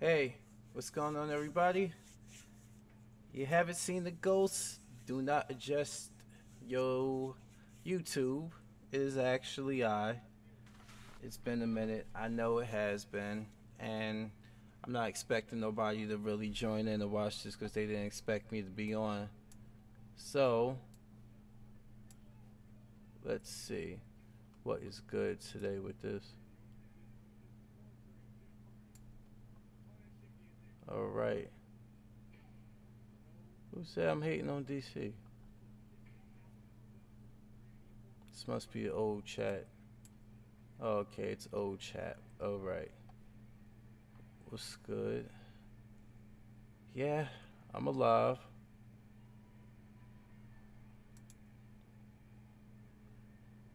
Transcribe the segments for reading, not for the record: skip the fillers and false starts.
Hey, what's going on, everybody? You haven't seen the ghosts? Do not adjust your YouTube. It is actually I. It's been a minute. I know it has been. And I'm not expecting nobody to really join in and watch this because they didn't expect me to be on. So, let's see what is good today with this. Alright. Who said I'm hating on DC? This must be an old chat. Okay, it's old chat. Alright. What's good? Yeah, I'm alive.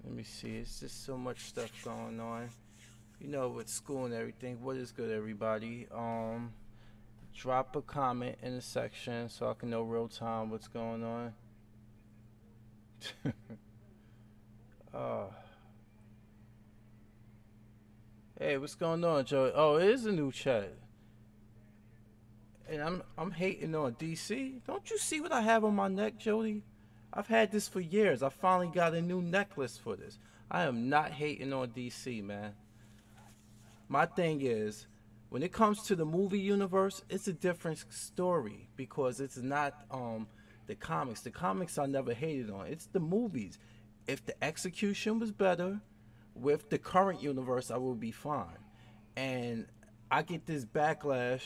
Let me see. It's just so much stuff going on. You know, with school and everything. What is good, everybody? Drop a comment in the section so I can know real time what's going on. uh, hey, what's going on, Joey? Oh, it is a new chat. And I'm hating on DC. Don't you see what I have on my neck, Jody? I've had this for years. I finally got a new necklace for this. I am not hating on DC, man. My thing is, when it comes to the movie universe, it's a different story because it's not the comics. The comics I never hated on. It's the movies. If the execution was better with the current universe, I would be fine. And I get this backlash.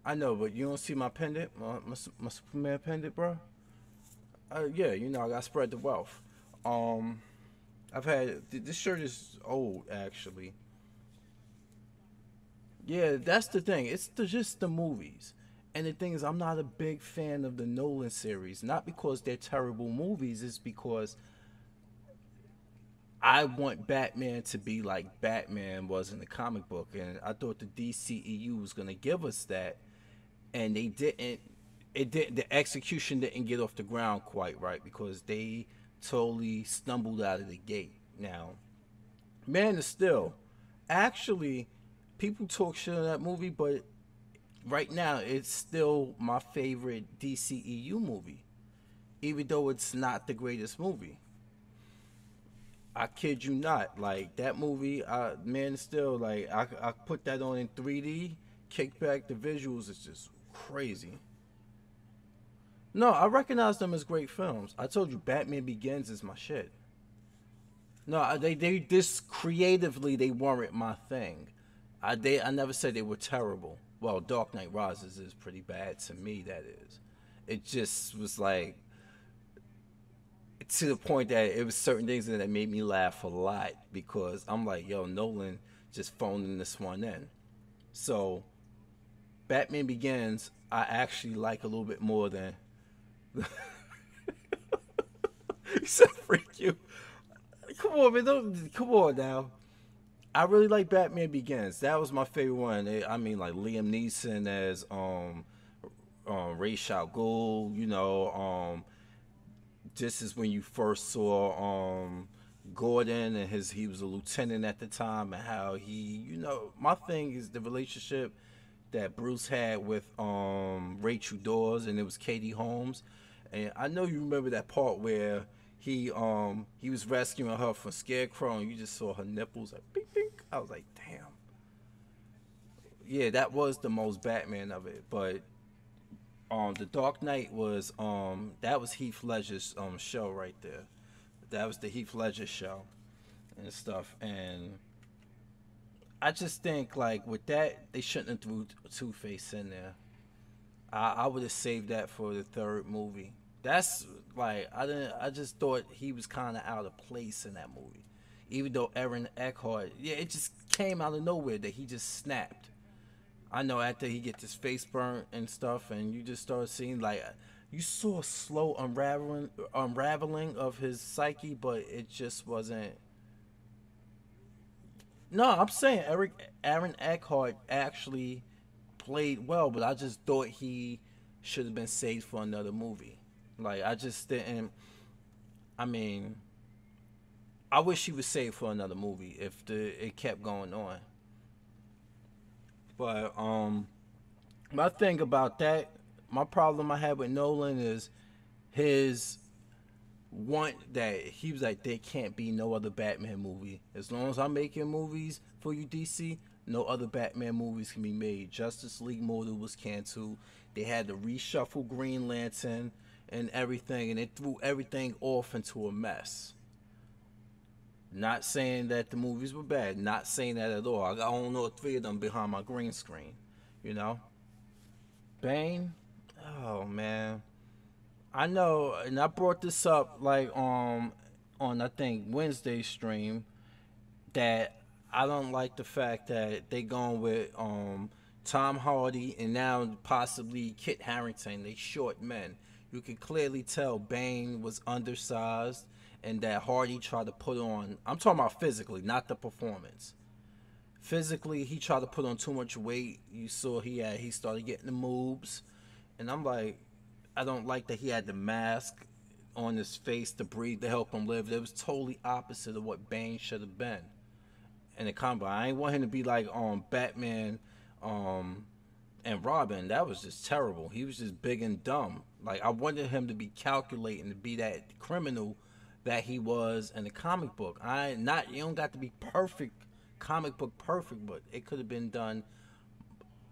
I know, but you don't see my pendant, my Superman pendant, bro. Yeah, you know I got spread the wealth. Um, I've had this shirt is old actually. Yeah, that's the thing. Just the movies. And the thing is, I'm not a big fan of the Nolan series. Not because they're terrible movies, it's because I want Batman to be like Batman was in the comic book. And I thought the DCEU was going to give us that. And they didn't. It did. The execution didn't get off the ground quite right because they totally stumbled out of the gate. Now, Man of Steel, actually, people talk shit on that movie, but right now it's still my favorite DCEU movie, even though it's not the greatest movie. I kid you not. Like that movie, Man, still like I put that on in 3D. Kick back the visuals is just crazy. No, I recognize them as great films. I told you, Batman Begins is my shit. No, they this creatively they weren't my thing. I never said they were terrible. Well, Dark Knight Rises is pretty bad to me. That is, it just was like to the point that it was certain things that made me laugh a lot because I'm like, yo, Nolan just phoning this one in. So Batman Begins, I actually like a little bit more than. He said, "Freak you." Come on, man. Don't, come on now. I really like Batman Begins. That was my favorite one. I mean, like Liam Neeson as Ra's al Ghul. This is when you first saw Gordon and he was a lieutenant at the time and how my thing is the relationship that Bruce had with Rachel Dawes and it was Katie Holmes. And I know you remember that part where he was rescuing her from Scarecrow and you just saw her nipples like bink bink. I was like, damn. Yeah, that was the most Batman of it. But the Dark Knight was that was Heath Ledger's show right there. That was the Heath Ledger show and stuff. And I just think like with that they shouldn't have threw Two Face in there. I would have saved that for the third movie. That's like I didn't. I just thought he was kind of out of place in that movie, even though Aaron Eckhart. Yeah, it just came out of nowhere that he just snapped. I know after he gets his face burnt and stuff, and you just start seeing like you saw a slow unraveling of his psyche, but it just wasn't. No, I'm saying Aaron Eckhart actually played well, but I just thought he should have been saved for another movie. Like I just didn't. I mean, I wish he was saved for another movie if it kept going on. But my thing about that, my problem I had with Nolan is his want that he was like there can't be no other Batman movie. As long as I'm making movies for you DC, no other Batman movies can be made. Justice League model was canceled. They had to reshuffle Green Lantern and everything, and it threw everything off into a mess. Not saying that the movies were bad, not saying that at all. I don't know three of them behind my green screen, you know. Bane, oh man, I know, and I brought this up like on I think Wednesday stream that I don't like the fact that they going with Tom Hardy and now possibly Kit Harington. They short men. You can clearly tell Bane was undersized and that Hardy tried to put on. I'm talking about physically, not the performance. Physically, he tried to put on too much weight. You saw he started getting the moves, and I'm like, I don't like that he had the mask on his face to breathe to help him live. It was totally opposite of what Bane should have been in the combo. I ain't want him to be like Batman um and Robin. That was just terrible. He was just big and dumb. Like I wanted him to be calculating to be that criminal that he was in the comic book. I not you don't got to be perfect comic book perfect, but it could have been done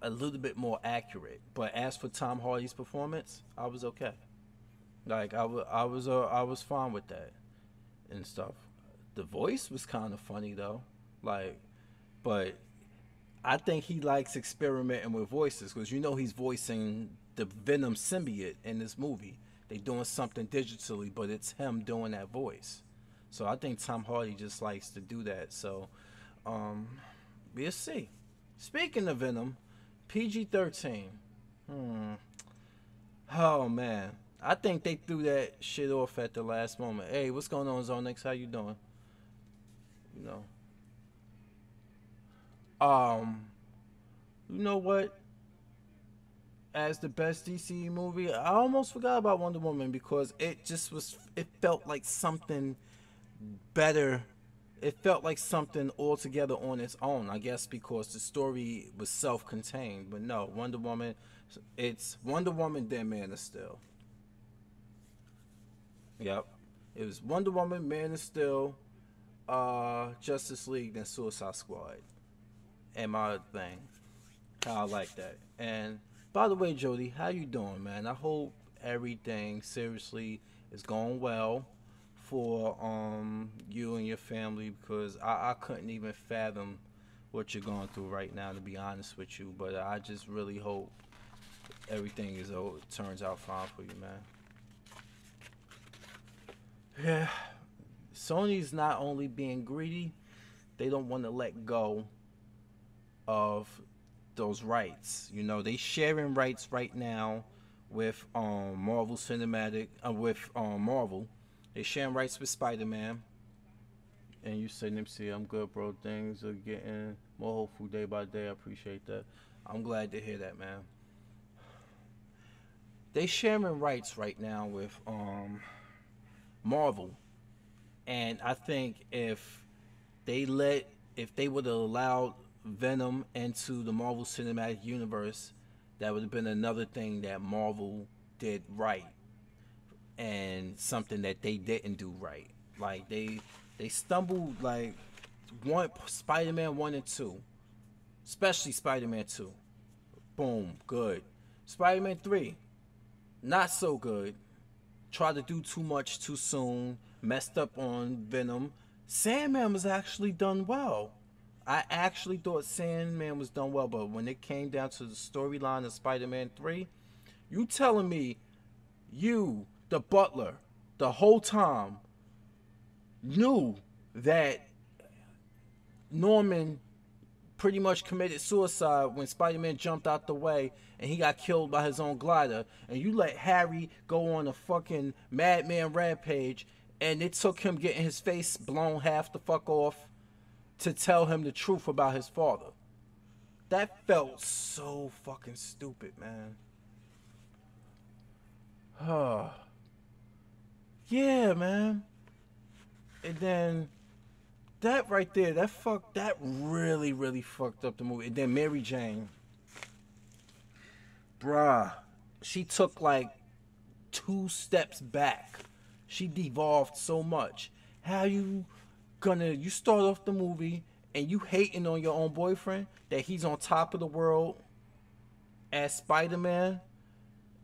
a little bit more accurate. But as for Tom Hardy's performance, I was okay. Like I was fine with that and stuff. The voice was kind of funny though, like, but I think he likes experimenting with voices because you know he's voicing the Venom symbiote in this movie. They doing something digitally, but it's him doing that voice. So I think Tom Hardy just likes to do that. So um, we'll see. Speaking of Venom, PG-13. Hmm. Oh man, I think they threw that shit off at the last moment. Hey, what's going on, Zonix? How you doing? You know. Um, you know what? As the best DC movie, I almost forgot about Wonder Woman because it just was. It felt like something better. It felt like something altogether on its own. I guess because the story was self-contained. But no, Wonder Woman. It's Wonder Woman, then Man of Steel. Yep. It was Wonder Woman, Man of Steel, Justice League, then Suicide Squad. And my thing. How I like that. And by the way, Jody, how you doing, man? I hope everything seriously is going well for you and your family because I couldn't even fathom what you're going through right now, to be honest with you. But I just really hope everything turns out fine for you, man. Yeah, Sony's not only being greedy, they don't want to let go of those rights. You know, they sharing rights right now with Marvel Cinematic with Marvel. They sharing rights with Spider-Man. And you said, Nipsey, I'm good, bro. Things are getting more hopeful day by day. I appreciate that. I'm glad to hear that, man. They sharing rights right now with Marvel, and I think they let if they would have allowed Venom into the Marvel Cinematic Universe, that would have been another thing that Marvel did right, and something that they didn't do right. Like they stumbled like one Spider-Man 1 and 2, especially Spider-Man 2. Boom, good. Spider-Man 3, not so good. Tried to do too much too soon, messed up on Venom. Sandman was actually done well. I actually thought Sandman was done well, but when it came down to the storyline of Spider-Man 3, you telling me you, the butler, the whole time knew that Norman pretty much committed suicide when Spider-Man jumped out the way and he got killed by his own glider, and you let Harry go on a fucking madman rampage, and it took him getting his face blown half the fuck off to tell him the truth about his father. That felt so fucking stupid, man. Yeah, man. And then that right there, that really, really fucked up the movie. And then Mary Jane, bruh, she took like 2 steps back. She devolved so much. How you start off the movie and you hating on your own boyfriend that he's on top of the world as Spider-Man,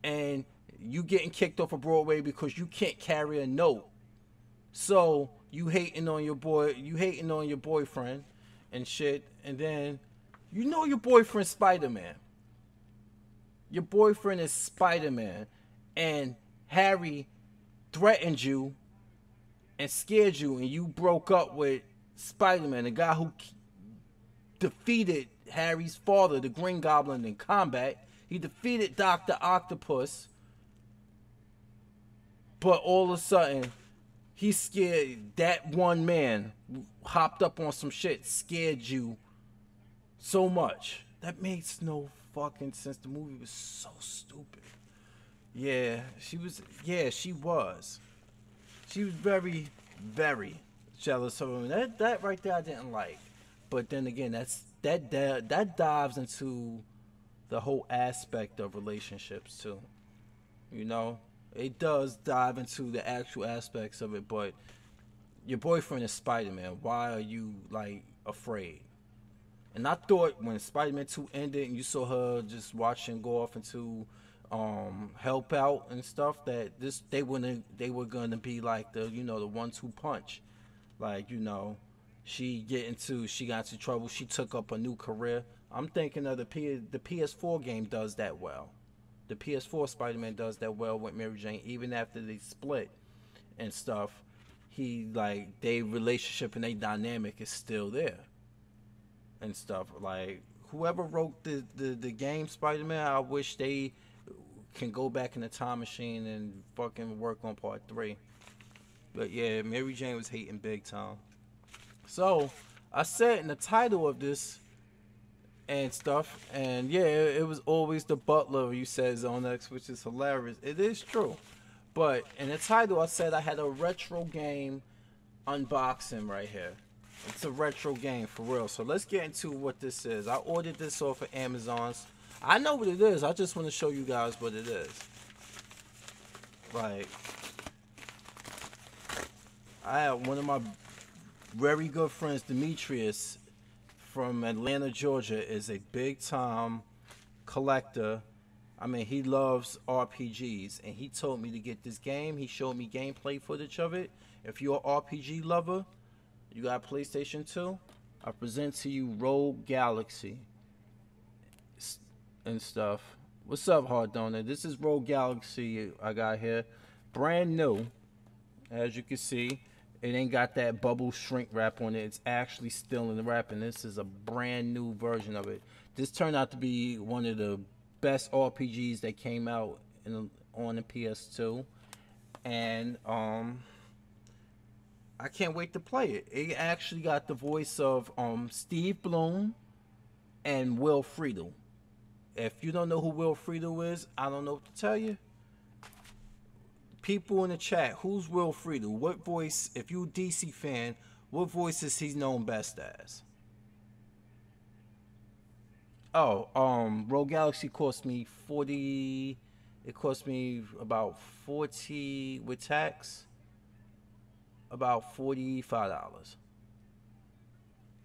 and you getting kicked off of Broadway because you can't carry a note. So you hating on your boyfriend and shit, and then you know your boyfriend's Spider-Man. Your boyfriend is Spider-Man, and Harry threatened you and scared you, and you broke up with Spider-Man, the guy who defeated Harry's father, the Green Goblin, in combat. He defeated Dr. Octopus, but all of a sudden, he scared. That one man hopped up on some shit, scared you so much. That makes no fucking sense. The movie was so stupid. Yeah, she was. Yeah, she was. She was very, very jealous of him. That right there I didn't like. But then again, that dives into the whole aspect of relationships too. You know, it does dive into the actual aspects of it. But your boyfriend is Spider-Man. Why are you like afraid? And I thought when Spider-Man 2 ended and you saw her just watching go off into help out and stuff, that they were gonna be like the the 1-2 punch. Like, she got into trouble, she took up a new career. I'm thinking of the PS4 game does that well. The PS4 Spider-Man does that well with Mary Jane, even after they split and stuff. Their relationship and their dynamic is still there and stuff. Like, whoever wrote the game Spider-Man, I wish they can go back in the time machine and fucking work on part 3. But yeah, Mary Jane was hating big time. So I said in the title of this and stuff, and yeah, it was always the butler, you said, Zone X, which is hilarious. It is true. But in the title I said I had a retro game unboxing right here. It's a retro game for real. So let's get into what this is. I ordered this off of Amazon's. I know what it is. I just want to show you guys what it is. Like, I have one of my very good friends, Demetrius, from Atlanta, Georgia, is a big time collector. I mean, he loves RPGs, and he told me to get this game. He showed me gameplay footage of it. If you're an RPG lover, you got PlayStation 2, I present to you Rogue Galaxy and stuff. What's up, Hard Donut? This is Rogue Galaxy I got here. Brand new. As you can see, it ain't got that bubble shrink wrap on it. It's actually still in the wrap, and this is a brand new version of it. This turned out to be one of the best RPGs that came out on the PS2. And I can't wait to play it. It actually got the voice of Steve Bloom and Will Friedle. If you don't know who Will Friedle is, I don't know what to tell you. People in the chat, who's Will Friedle? What voice, if you're a DC fan, what voice is he known best as? Oh, Rogue Galaxy cost me 40. It cost me about 40 with tax. About $45.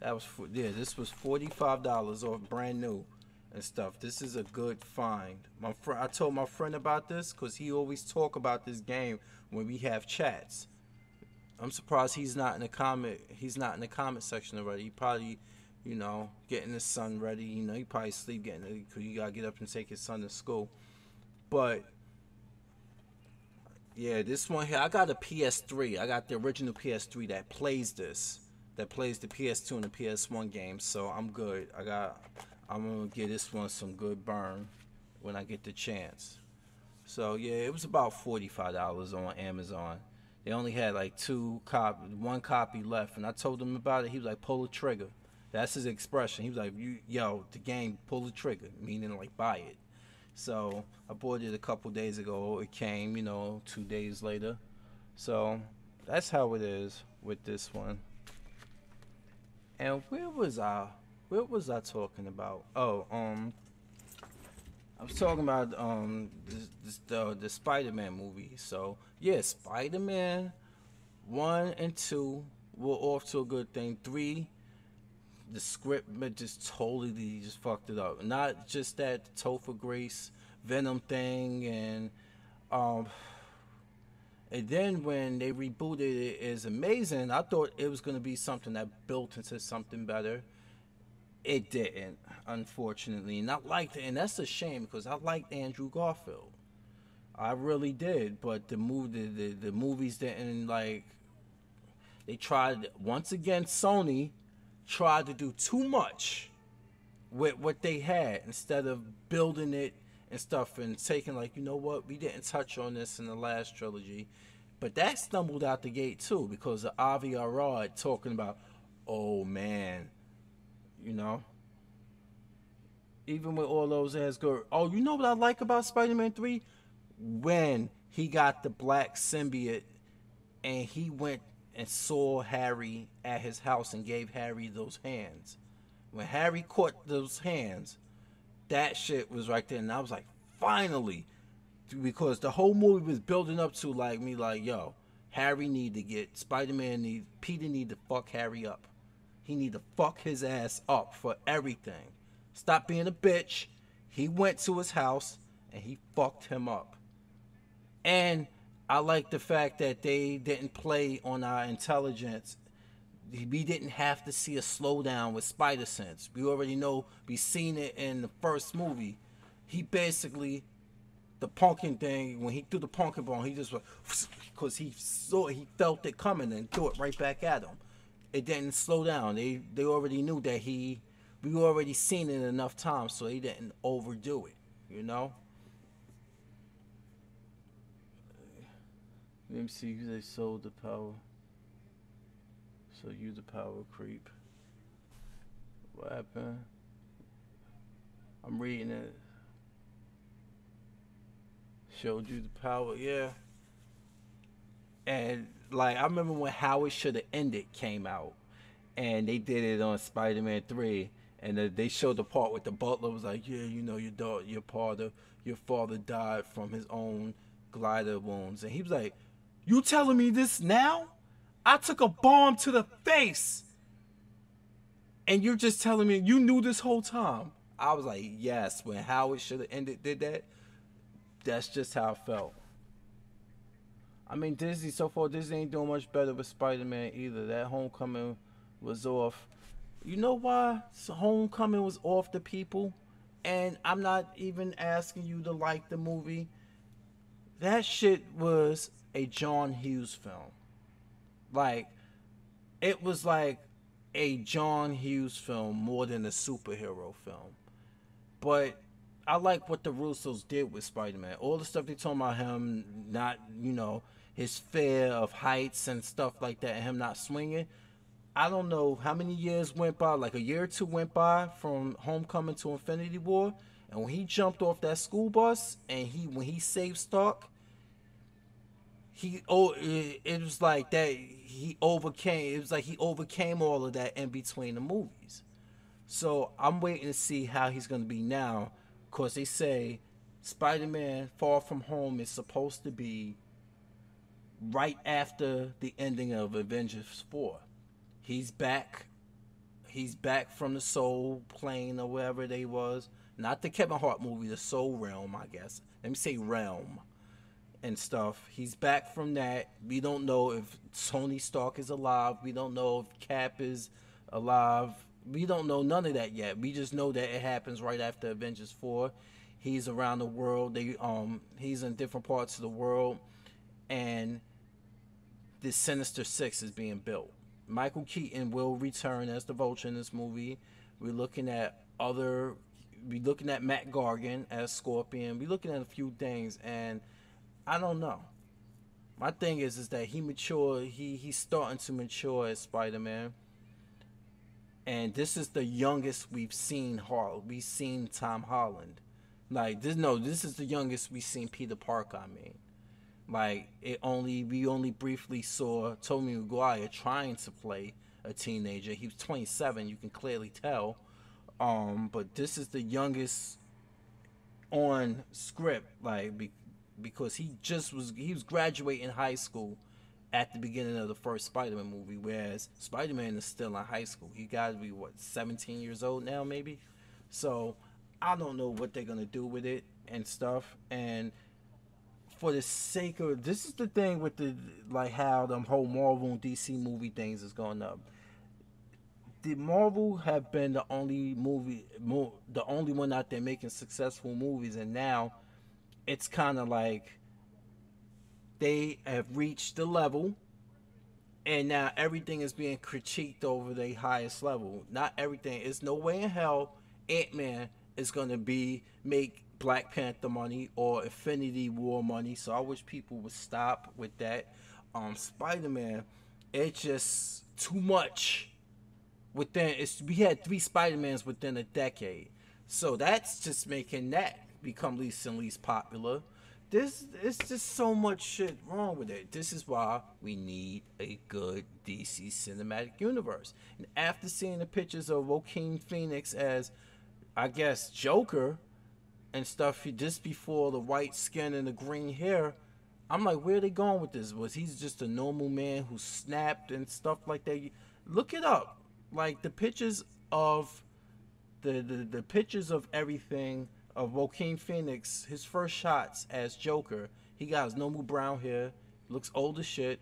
This was $45 off, brand new and stuff. This is a good find. I told my friend about this because he always talk about this game when we have chats. I'm surprised he's not in the comment. He's not in the comment section already. He probably, getting his son ready. He probably sleep getting because you gotta get up and take his son to school. But yeah, this one here, I got a PS3. I got the original PS3 that plays this. That plays the PS2 and the PS1 games. So I'm good. I'm gonna give this one some good burn when I get the chance. So yeah, it was about $45 on Amazon. They only had like one copy left, and I told him about it. He was like, "Pull the trigger." That's his expression. He was like, the game, pull the trigger," meaning like buy it. So I bought it a couple days ago. It came, 2 days later. So that's how it is with this one. And where was I? What was I talking about? Oh, I was talking about the Spider-Man movie. So yeah, Spider-Man 1 and 2 were off to a good thing. 3, the script just totally just fucked it up. Not just that Topher Grace Venom thing, um, and then when they rebooted it, is amazing. I thought it was gonna be something that built into something better. It didn't, unfortunately, and I liked it, and that's a shame because I liked Andrew Garfield. I really did, but the movies didn't like. They tried once again. Sony tried to do too much with what they had instead of building it and stuff and taking like, you know what, we didn't touch on this in the last trilogy. But that stumbled out the gate too because of Avi Arad talking about, oh man, you know, even with all those as good. Oh, you know what I like about Spider-Man 3? When he got the black symbiote and he went and saw Harry at his house and gave Harry those hands. When Harry caught those hands, that shit was right there, and I was like, finally, because the whole movie was building up to like me, like, yo, Harry need to get Peter need to fuck Harry up. He need to fuck his ass up for everything. Stop being a bitch. He went to his house and he fucked him up. And I like the fact that they didn't play on our intelligence. We didn't have to see a slowdown with Spider Sense. We already know. We seen it in the first movie. He basically, the pumpkin thing, when he threw the pumpkin bomb, he just went because he felt it coming and threw it right back at him. It didn't slow down. They already knew that we already seen it enough times, so they didn't overdo it. You know. Let me see who they sold the power. So you the power creep. What happened? I'm reading it. Showed you the power, yeah. And like I remember when How It Should Have Ended came out, and they did it on Spider-Man 3, and they showed the part with the butler was like, yeah, you know, your father died from his own glider wounds, and he was like, you telling me this now? I took a bomb to the face, and you're just telling me you knew this whole time. I was like, yes. When How It Should Have Ended did that, that's just how I felt. I mean, Disney so far, Disney ain't doing much better with Spider-Man either. That Homecoming was off. You know why Homecoming was off the people? And I'm not even asking you to like the movie. That shit was a John Hughes film. Like, it was like a John Hughes film more than a superhero film. But I like what the Russos did with Spider-Man. All the stuff they talking about him not, his fear of heights and stuff like that, and him not swinging. I don't know how many years went by, like a year or two went by from Homecoming to Infinity War, and when he jumped off that school bus and when he saved Stark, it was like that he overcame. It was like he overcame all of that in between the movies. So I'm waiting to see how he's gonna be now, cause they say Spider-Man: Far From Home is supposed to be right after the ending of Avengers 4. He's back. He's back from the Soul Plane or wherever they was. Not the Kevin Hart movie, the Soul Realm, I guess. Let me say Realm and stuff. He's back from that. We don't know if Tony Stark is alive. We don't know if Cap is alive. We don't know none of that yet. We just know that it happens right after Avengers 4. He's around the world. He's in different parts of the world, and this Sinister Six is being built. Michael Keaton will return as the Vulture in this movie. We're looking at Matt Gargan as Scorpion. We're looking at a few things, and I don't know. My thing is that he matured. He's starting to mature as Spider-Man, and this is the youngest we've seen. We've seen Tom Holland. Like this, no, this is the youngest we've seen Peter Parker. I mean, like we only briefly saw Tobey Maguire trying to play a teenager. He was 27. You can clearly tell. But this is the youngest on script, like because he was graduating high school at the beginning of the first Spider-Man movie, whereas Spider-Man is still in high school. He got to be what 17 years old now, maybe. So I don't know what they're gonna do with it and stuff. And for the sake of this is the thing with the like how the whole Marvel and DC movie things is going up. The Marvel have been the only the only one out there making successful movies, and now it's kind of like they have reached the level, and now everything is being critiqued over the highest level. Not everything. It's no way in hell Ant-Man is gonna be make Black Panther money or Infinity War money. So I wish people would stop with that. Spider-Man, it's just too much. We had 3 Spider-Mans within a decade, so that's just making that become least and least popular. It's just so much shit wrong with it. This is why we need a good DC cinematic universe. And after seeing the pictures of Joaquin Phoenix as, I guess, Joker and stuff just before the white skin and the green hair, I'm like, where are they going with this? Was he just a normal man who snapped and stuff like that? Look it up. Like the pictures of the pictures of everything of Joaquin Phoenix, his first shots as Joker, he got his normal brown hair, looks old as shit.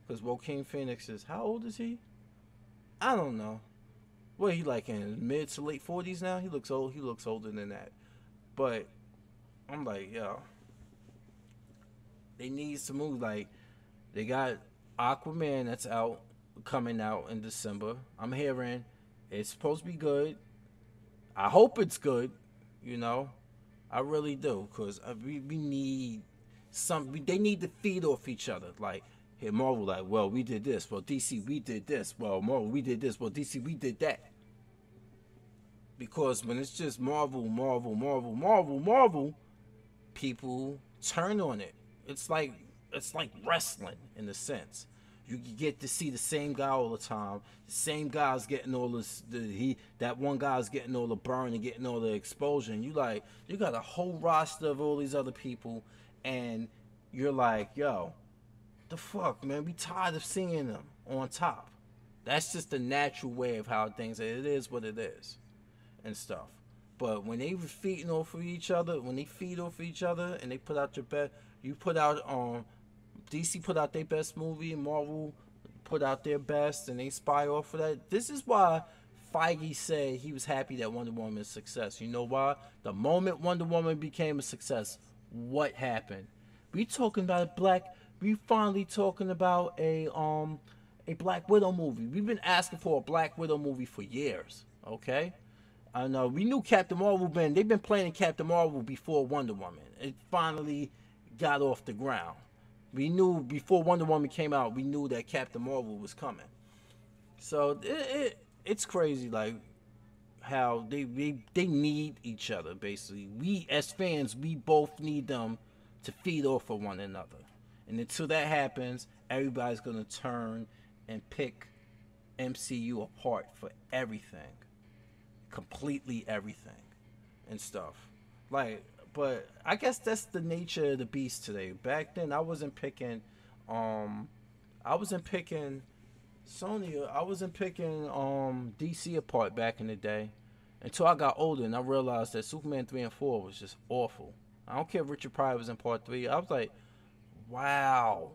Because Joaquin Phoenix is, how old is he? I don't know. What he like in mid to late 40s now? He looks old. He looks older than that. But I'm like, yo, they need some moves. Like they got Aquaman that's coming out in December. I'm hearing it's supposed to be good. I hope it's good. You know, I really do, cause we need they need to feed off each other. Like here, Marvel, like, well, we did this. Well, DC, we did this. Well, Marvel, we did this. Well, DC, we did that. Because when it's just Marvel, Marvel, Marvel, Marvel, Marvel, people turn on it. It's like wrestling in a sense. You get to see the same guy all the time. The same guy's getting all this. That one guy's getting all the burn and getting all the exposure. And you got a whole roster of all these other people, and you're like, yo, the fuck, man, we tired of seeing them on top. That's just the natural way of how things are. It is what it is, and stuff. But when they were feeding off of each other, when they feed off of each other, and they put out your best, you put out DC put out their best movie, and Marvel put out their best, and they spy off of that. This is why Feige said he was happy that Wonder Woman is a success. You know why? The moment Wonder Woman became a success, what happened? We finally talking about a Black Widow movie. We've been asking for a Black Widow movie for years. Okay, I know we knew Captain Marvel. They've been planning Captain Marvel before Wonder Woman. It finally got off the ground. We knew before Wonder Woman came out, we knew that Captain Marvel was coming. So it's crazy, like how they need each other. Basically, we as fans, we both need them to feed off of one another. And until that happens, everybody's gonna turn and pick MCU apart for everything, completely everything, and stuff. Like, but I guess that's the nature of the beast today. Back then, I wasn't picking Sony. I wasn't picking DC apart back in the day until I got older and I realized that Superman 3 and 4 was just awful. I don't care if Richard Pryor was in part 3. I was like, wow.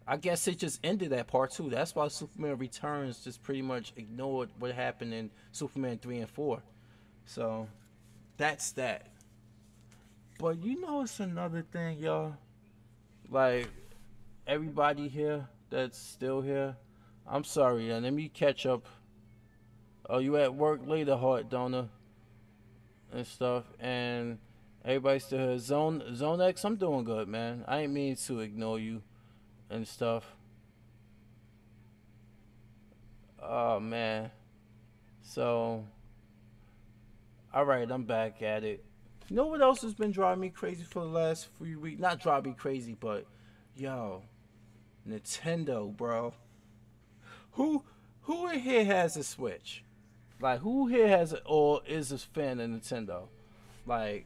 I guess it just ended at part 2. That's why Superman Returns just pretty much ignored what happened in Superman 3 and 4. So that's that. But you know, it's another thing, y'all. Like, everybody here that's still here, I'm sorry, let me catch up. Oh, you at work later, Heart Donor, and stuff. And everybody still here. Zone X, I'm doing good, man. I ain't mean to ignore you and stuff. Oh, man. So, alright, I'm back at it. You know what else has been driving me crazy for the last few weeks? Not driving me crazy, but yo, Nintendo, bro. Who Who in here has a Switch? Like, who here has it or is a fan of Nintendo? Like,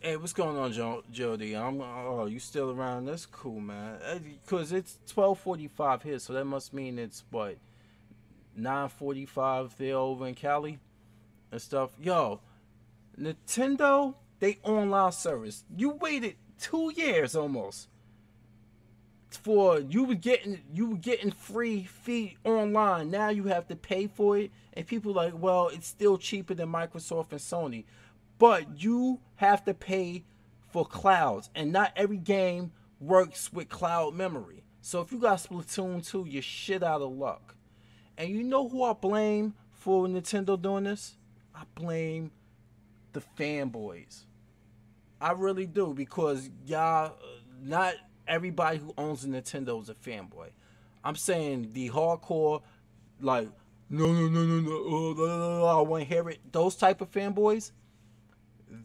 hey, what's going on, Jody? Oh, you still around? That's cool, man. Cause it's 12:45 here, so that must mean it's what 9:45 there over in Cali and stuff. Yo, Nintendo, they online service. You waited 2 years almost for you were getting free feed online. Now you have to pay for it, and people like, well, it's still cheaper than Microsoft and Sony, but you have to pay for clouds, and not every game works with cloud memory. So if you got Splatoon 2, you're shit out of luck. And you know who I blame for Nintendo doing this? I blame the fanboys. I really do, because y'all, not everybody who owns a Nintendo is a fanboy. I'm saying the hardcore, like, no, no, no, no, no, I want to hear it. Those type of fanboys,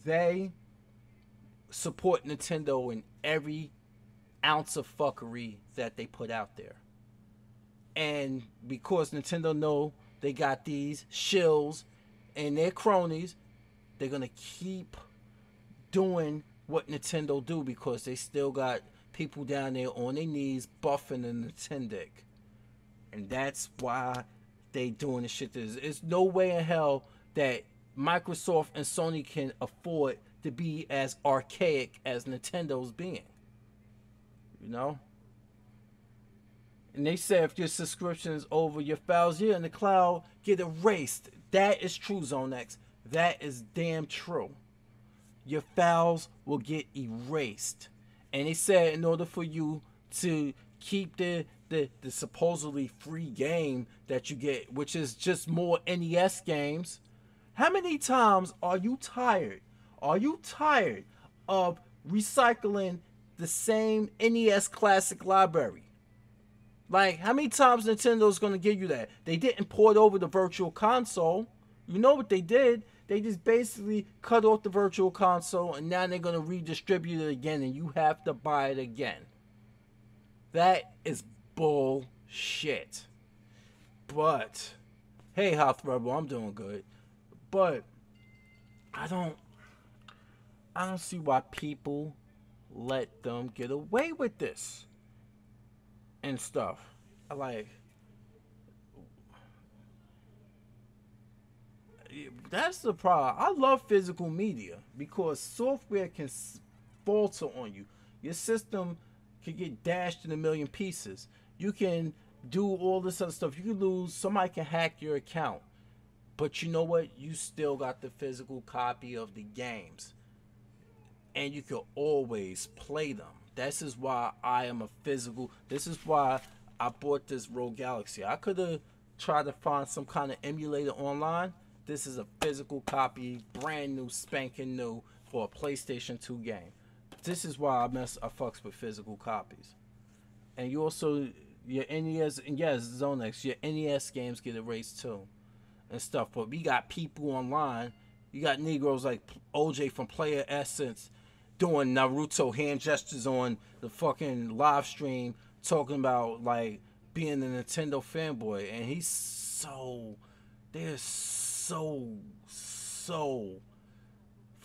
they support Nintendo in every ounce of fuckery that they put out there. And because Nintendo know they got these shills and their cronies, they're gonna keep doing what Nintendo do, because they still got people down there on their knees buffing the Nintendo. And that's why they doing the shit. There's no way in hell that Microsoft and Sony can afford to be as archaic as Nintendo's being. You know? And they say if your subscription is over, your files here in the cloud get erased. That is true, Zone X. That is damn true. Your files will get erased. And they said in order for you to keep the supposedly free game that you get, which is just more NES games, how many times are you tired? Are you tired of recycling the same NES classic library? Like, how many times Nintendo's gonna give you that? They didn't port over the virtual console. You know what they did? They just basically cut off the virtual console, and now they're gonna redistribute it again, and you have to buy it again. That is bullshit. But hey, House Rebel, I'm doing good. But I don't see why people let them get away with this and stuff. Like, that's the problem. I love physical media because software can falter on you. Your system can get dashed in a million pieces. You can do all this other stuff. You can lose. Somebody can hack your account. But you know what? You still got the physical copy of the games. And you can always play them. This is why I am a physical. This is why I bought this Rogue Galaxy. I could have tried to find some kind of emulator online. This is a physical copy, brand new, spanking new, for a PlayStation 2 game. This is why I fucks with physical copies. And you also, your NES, and yes, Zone X, your NES games get erased too. And stuff. But we got people online. You got Negroes like OJ from Player Essence doing Naruto hand gestures on the fucking live stream, talking about like being a Nintendo fanboy, and they're so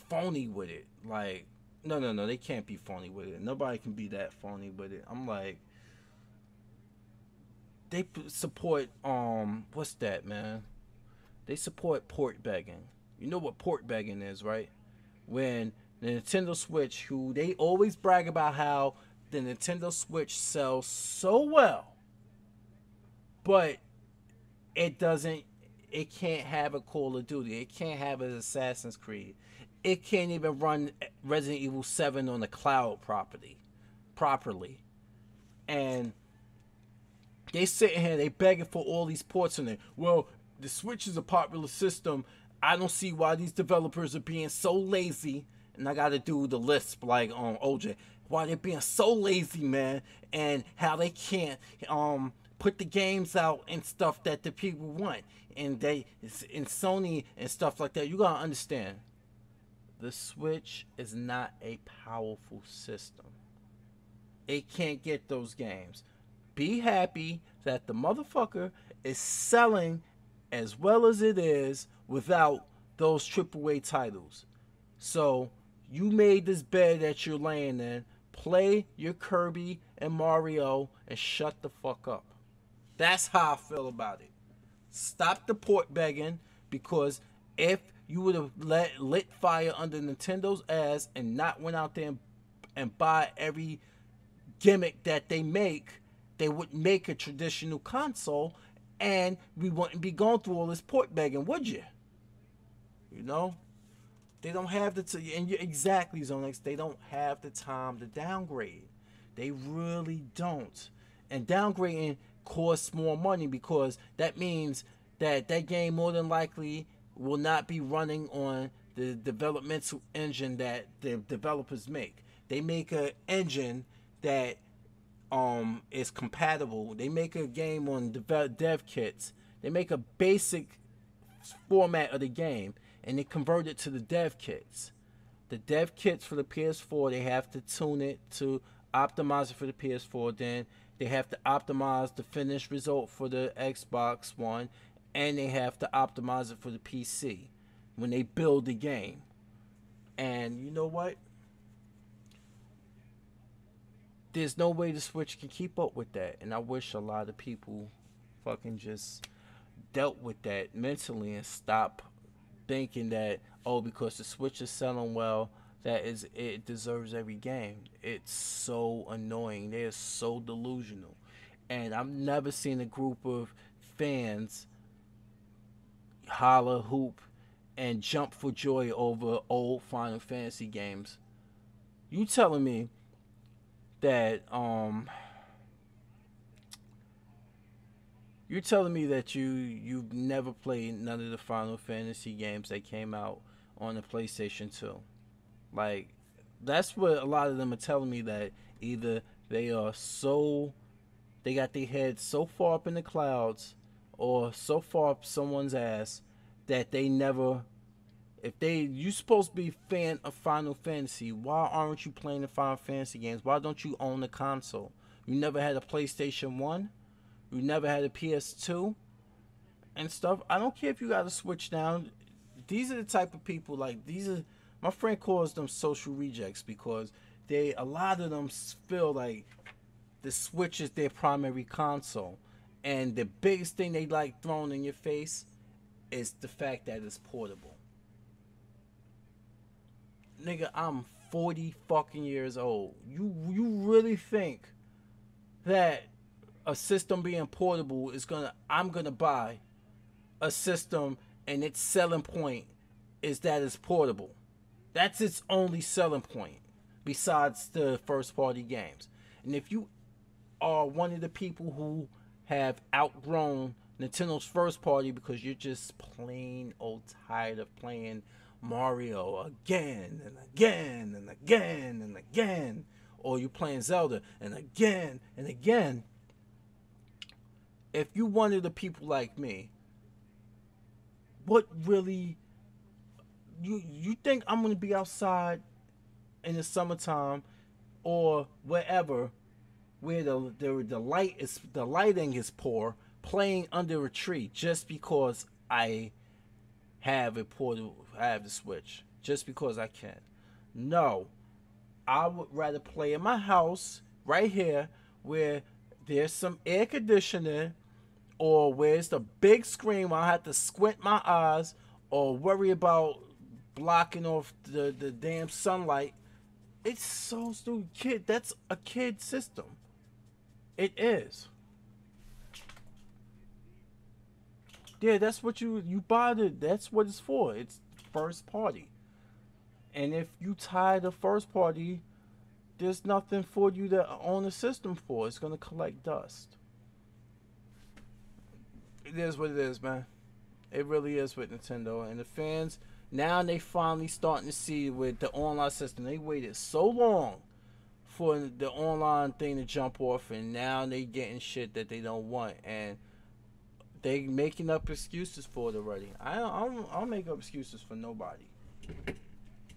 phony with it. Like, no, they can't be phony with it. Nobody can be that phony with it. I'm like, they support what's that, man? They support port begging. You know what port begging is, right? When the Nintendo Switch, who they always brag about how the Nintendo Switch sells so well, but it can't have a Call of Duty. It can't have an Assassin's Creed. It can't even run Resident Evil 7 on the cloud properly. And they sitting here, they begging for all these ports in there. Well, the Switch is a popular system. I don't see why these developers are being so lazy. And I got to do the lisp like OJ. Why they're being so lazy, man. And how they can't put the games out and stuff that the people want. And in Sony and stuff like that. You got to understand. The Switch is not a powerful system. It can't get those games. Be happy that the motherfucker is selling as well as it is without those AAA titles. So you made this bed that you're laying in. Play your Kirby and Mario and shut the fuck up. That's how I feel about it. Stop the port begging, because if you would have lit fire under Nintendo's ass and not went out there and buy every gimmick that they make, they would make a traditional console, and we wouldn't be going through all this port begging, would you? You know, they don't have the and you're exactly, Zonex. They don't have the time to downgrade. They really don't. And downgrading costs more money, because that means that that game more than likely will not be running on the developmental engine that the developers make. They make an engine that is compatible. They make a game on dev kits. They make a basic format of the game, and they convert it to the dev kits. The dev kits for the PS4, they have to tune it to optimize it for the PS4. Then they have to optimize the finished result for the Xbox One, and they have to optimize it for the PC when they build the game. And you know what? There's no way the Switch can keep up with that. And I wish a lot of people fucking just dealt with that mentally and stop thinking that, oh, because the Switch is selling well, that is, it deserves every game. It's so annoying. They're so delusional. And I've never seen a group of fans holler, hoop, and jump for joy over old Final Fantasy games. You telling me that you're telling me that you've never played none of the Final Fantasy games that came out on the PlayStation 2? Like, that's what a lot of them are telling me, that either they got their heads so far up in the clouds or so far up someone's ass that they never, you supposed to be a fan of Final Fantasy, why aren't you playing the Final Fantasy games? Why don't you own a console? You never had a PlayStation 1? You never had a PS2 and stuff? I don't care if you got to switch down. These are the type of people, like, my friend calls them social rejects, because a lot of them feel like the Switch is their primary console. And the biggest thing they like thrown in your face is the fact that it's portable. Nigga, I'm 40 fucking years old. You really think that a system being portable is I'm gonna buy a system and its selling point is that it's portable? That's its only selling point, besides the first party games. And if you are one of the people who have outgrown Nintendo's first party because you're just plain old tired of playing Mario again and again and again and again, or you're playing Zelda and again and again, if you one of the people like me, what really, you think I'm gonna be outside in the summertime or wherever, where the lighting is poor, playing under a tree just because I have the Switch, just because I can? No, I would rather play in my house right here, where there's some air conditioning, or where it's the big screen where I have to squint my eyes or worry about blocking off the damn sunlight. It's so stupid. Kid, that's a kid system. It is. Yeah, that's what you buy it. That's what it's for. It's first party. And if you tired of first party, there's nothing for you to own a system for. It's gonna collect dust. It is what it is, man. It really is with Nintendo. And the fans, now they finally starting to see with the online system. They waited so long for the online thing to jump off, and now they getting shit that they don't want, and they making up excuses for it already. I don't make up excuses for nobody.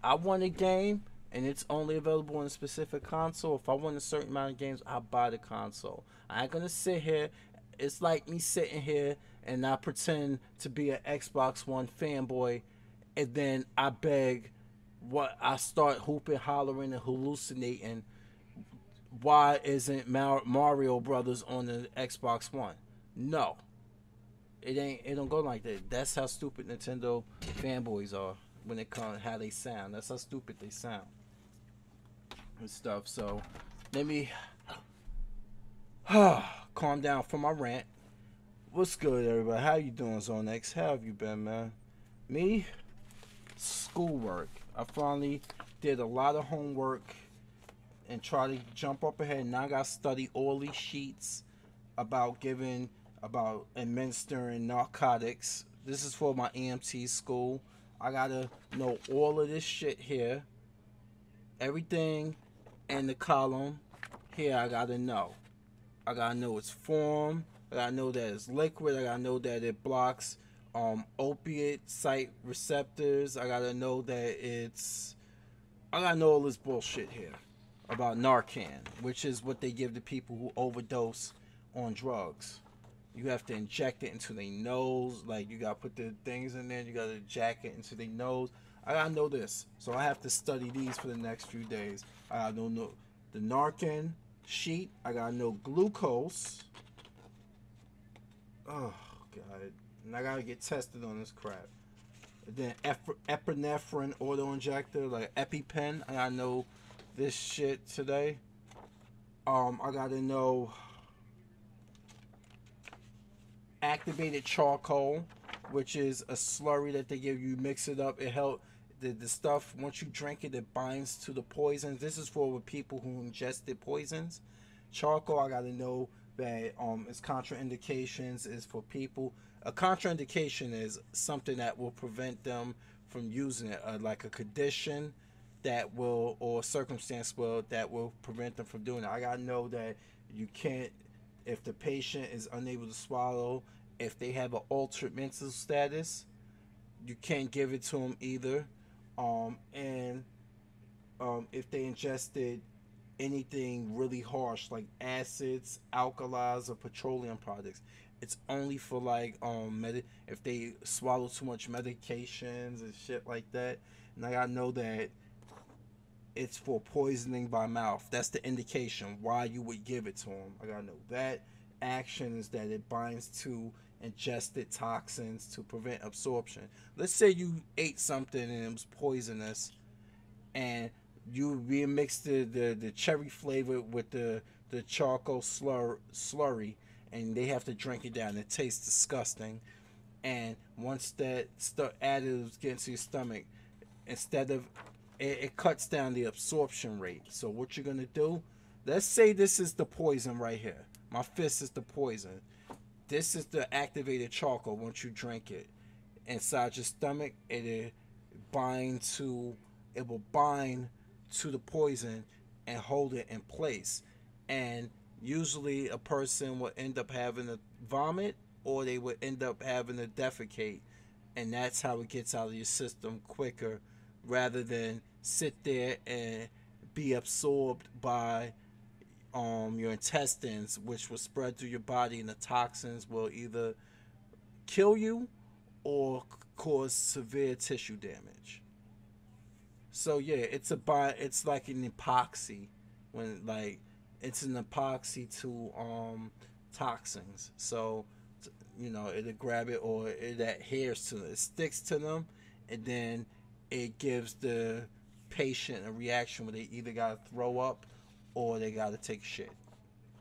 I want a game and it's only available on a specific console. If I want a certain amount of games, I'll buy the console. I ain't gonna sit here It's like me sitting here and I pretend to be an Xbox One fanboy, and then I beg, what I start hooping, hollering, and hallucinating. Why isn't Mario Brothers on the Xbox One? No, it ain't. It don't go like that. That's how stupid Nintendo fanboys are when it comes how they sound. That's how stupid they sound and stuff. So let me calm down from my rant. What's good, everybody? How you doing, Zone X? How have you been, man? Me, schoolwork. I finally did a lot of homework and try to jump up ahead. Now I got to study all these sheets about administering narcotics. This is for my EMT school. I gotta know all of this shit here. Everything in the column here, I gotta know. I gotta know its form. I gotta know that it's liquid. I gotta know that it blocks opiate site receptors. I gotta know that it's. I gotta know all this bullshit here about Narcan, which is what they give to people who overdose on drugs. You have to inject it into their nose. Like, you gotta put the things in there. You gotta inject it into their nose. I gotta know this, so I have to study these for the next few days. I gotta know the Narcan sheet. I gotta know glucose. Oh god, and I gotta get tested on this crap. And then epinephrine auto injector, like EpiPen. I gotta know this shit today. I gotta know activated charcoal, which is a slurry that they give you. Mix it up. It help the stuff, once you drink it, it binds to the poisons. This is for people who ingested poisons. Charcoal, I gotta know that its contraindications is for people. A contraindication is something that will prevent them from using it, like a condition that will, or circumstance will, that will prevent them from doing it. I gotta know that you can't, if the patient is unable to swallow, if they have an altered mental status, you can't give it to them either. And if they ingested anything really harsh like acids, alkalis, or petroleum products, it's only for like if they swallow too much medications and shit like that. And I gotta know that it's for poisoning by mouth. That's the indication why you would give it to them. I gotta know that. Action is that it binds to ingested toxins to prevent absorption. Let's say you ate something and it was poisonous, and you remix the cherry flavor with the charcoal slurry, and they have to drink it down. It tastes disgusting. And once that additives get into your stomach, instead of it cuts down the absorption rate. So what you're gonna do? Let's say this is the poison right here. My fist is the poison. This is the activated charcoal. Once you drink it, inside your stomach, it will bind to the poison and hold it in place. And usually a person will end up having to vomit, or they will end up having to defecate, and that's how it gets out of your system quicker, rather than sit there and be absorbed by your intestines, which will spread through your body, and the toxins will either kill you or cause severe tissue damage. So yeah, it's like an epoxy, when like it's an epoxy to toxins. So it'll grab it, or it adheres to it, it sticks to them, and then it gives the patient a reaction where they either gotta throw up or they gotta take shit,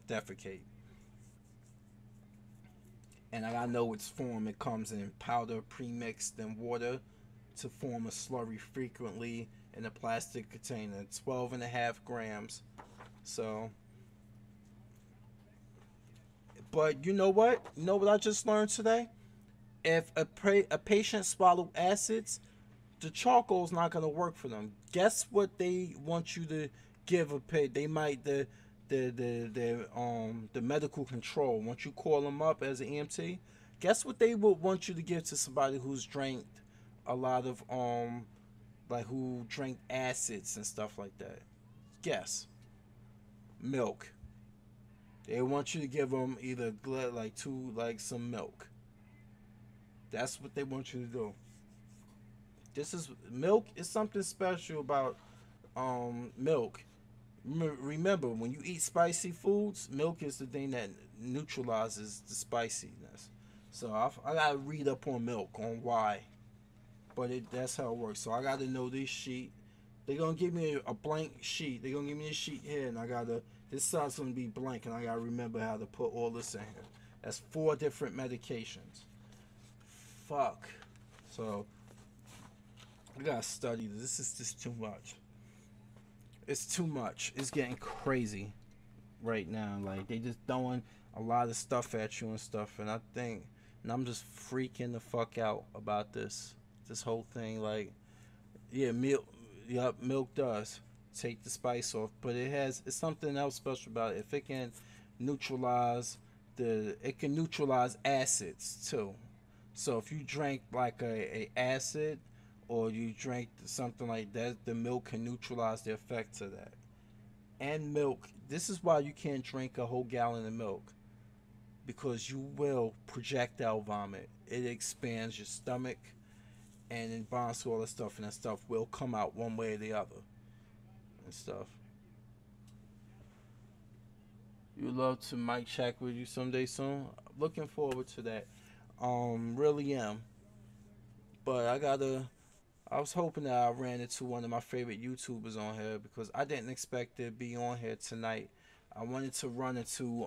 defecate. And I gotta know its form. It comes in powder pre-mixed in water to form a slurry, frequently in a plastic container, 12.5 grams. So, but you know what? You know what I just learned today? If a patient swallowed acids, the charcoal's not gonna work for them. Guess what they want you to give a pay? They might the medical control. Once you call them up as an EMT, guess what they would want you to give to somebody who's drank a lot of like who drank acids and stuff like that. Guess. Milk. They want you to give them either like two, like some milk. That's what they want you to do. This is milk is something special about milk. Remember, when you eat spicy foods, milk is the thing that neutralizes the spiciness. So I gotta read up on milk on why, but that's how it works. So I gotta know this sheet. They're gonna give me a blank sheet. They're gonna give me a sheet here, and I gotta this side's gonna be blank, and I gotta remember how to put all this in here. That's 4 different medications. Fuck. So I gotta study this. This is just too much. It's too much. It's getting crazy right now. Like they just throwing a lot of stuff at you and stuff, and I think, and I'm just freaking the fuck out about this whole thing. Like, yeah, milk, yep, milk does take the spice off, but it's something else special about it. If it can neutralize it can neutralize acids too. So if you drink like a acid or you drink something like that, the milk can neutralize the effects of that. And milk, this is why you can't drink a whole gallon of milk, because you will projectile vomit. It expands your stomach and it bonds to all that stuff, and that stuff will come out one way or the other and stuff. You love to mic check with you someday soon. Looking forward to that. Really am. But I was hoping that I ran into one of my favorite YouTubers on here, because I didn't expect to be on here tonight. I wanted to run into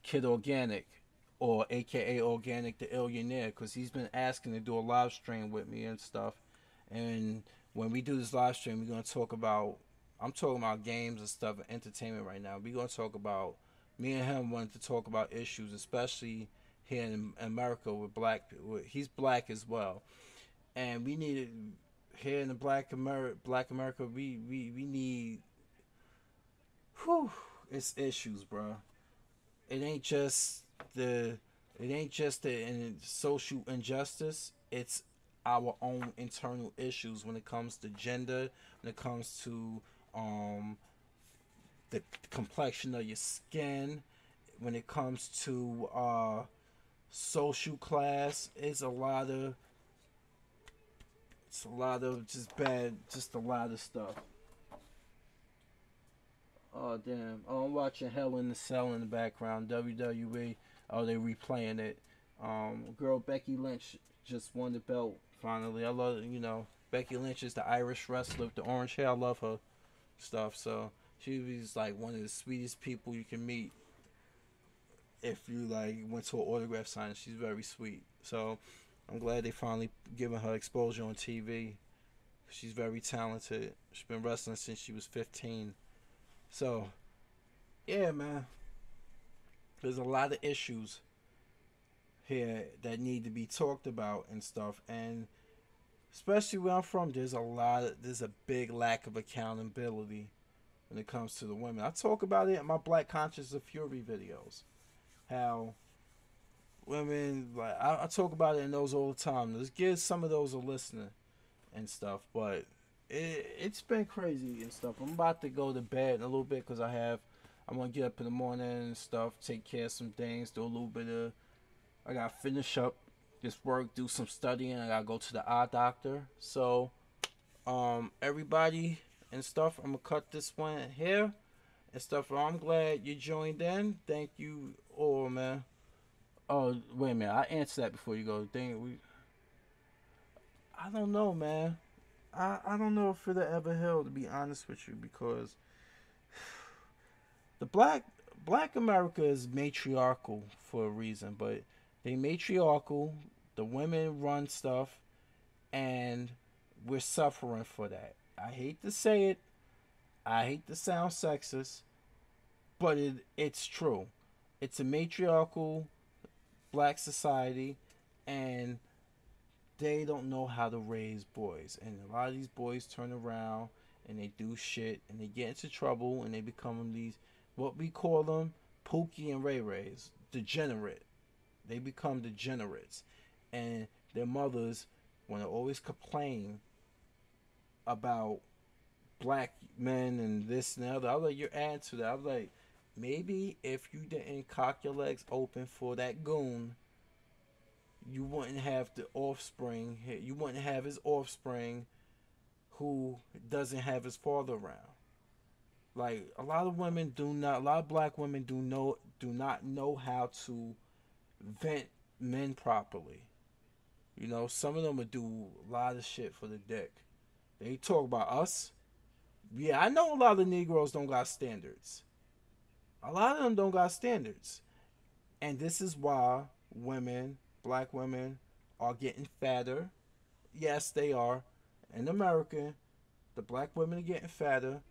Kid Organic, or AKA Organic the Illionaire, because he's been asking to do a live stream with me and stuff. And when we do this live stream, we're gonna talk about. I'm talking about games and stuff and entertainment right now. We're gonna talk about. Me and him wanted to talk about issues, especially here in America with black people. He's black as well, and we needed here in the Black America. We need. Whew, it's issues, bro. It ain't just the it ain't just the social injustice. It's our own internal issues when it comes to gender, when it comes to um, the complexion of your skin, when it comes to social class. It's a lot of just bad, just a lot of stuff. Oh damn! Oh, I'm watching Hell in the Cell in the background. WWE. Oh, they replaying it. Girl Becky Lynch just won the belt finally. I love, Becky Lynch is the Irish wrestler with the orange hair. I love her stuff. So she was like one of the sweetest people you can meet if you like went to an autograph signing. She's very sweet. So I'm glad they finally giving her exposure on TV. She's very talented. She's been wrestling since she was 15. So yeah, man, there's a lot of issues here that need to be talked about and stuff, and especially where I'm from, there's a big lack of accountability when it comes to the women. I talk about it in my Black Conscious of Fury videos. How women, like, I talk about it in those all the time. Let's give some of those a listening and stuff. But it's been crazy and stuff. I'm about to go to bed in a little bit because I'm gonna get up in the morning and stuff, take care of some things, do a little bit of. I gotta finish up this work, do some studying. I gotta go to the eye doctor. So, everybody and stuff, I'm gonna cut this one here and stuff. I'm glad you joined in. Thank you all, man. Oh, wait a minute. I answered that before you go. I don't know, man. I don't know if it'll ever heal, to be honest with you, because the Black America is matriarchal for a reason, but they matriarchal. The women run stuff, and we're suffering for that. I hate to say it. I hate to sound sexist, but it's true. It's a matriarchal black society, and they don't know how to raise boys. And a lot of these boys turn around and they do shit and they get into trouble and they become these, what we call them, Pookie and Ray Rays, degenerate. They become degenerates. And their mothers want to always complain about black men and this and the other. I was like, you're adding to that. I was like, Maybe if you didn't cock your legs open for that goon, you wouldn't have the offspring. You wouldn't have his offspring who doesn't have his father around. Like a lot of women do not, a lot of black women do not know how to vent men properly. You know, some of them would do a lot of shit for the dick. They talk about us. Yeah, I know a lot of Negroes don't got standards. A lot of them don't got standards. And this is why women, black women, are getting fatter. Yes, they are. In America, the black women are getting fatter.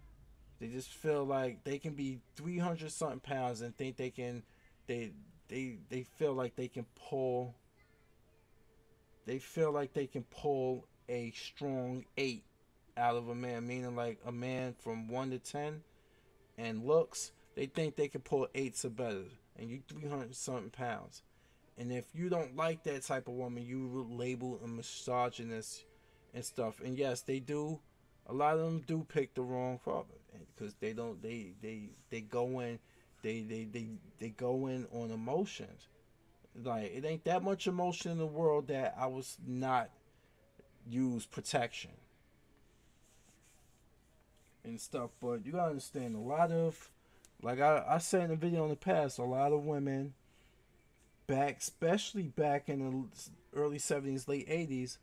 They just feel like they can be 300 something pounds and think they can, they, they feel like they feel like they can pull a strong 8 out of a man, meaning like a man from 1 to 10 and looks, they think they can pull 8s or better, and you 300 something pounds. And if you don't like that type of woman, you label a misogynist and stuff. And yes, they do. A lot of them do pick the wrong father because they don't. They go in. They go in on emotions. Like it ain't that much emotion in the world that I was not use protection and stuff. But you gotta understand a lot of, like I said in the video in the past, a lot of women back, especially back in the early 70s, late 80s,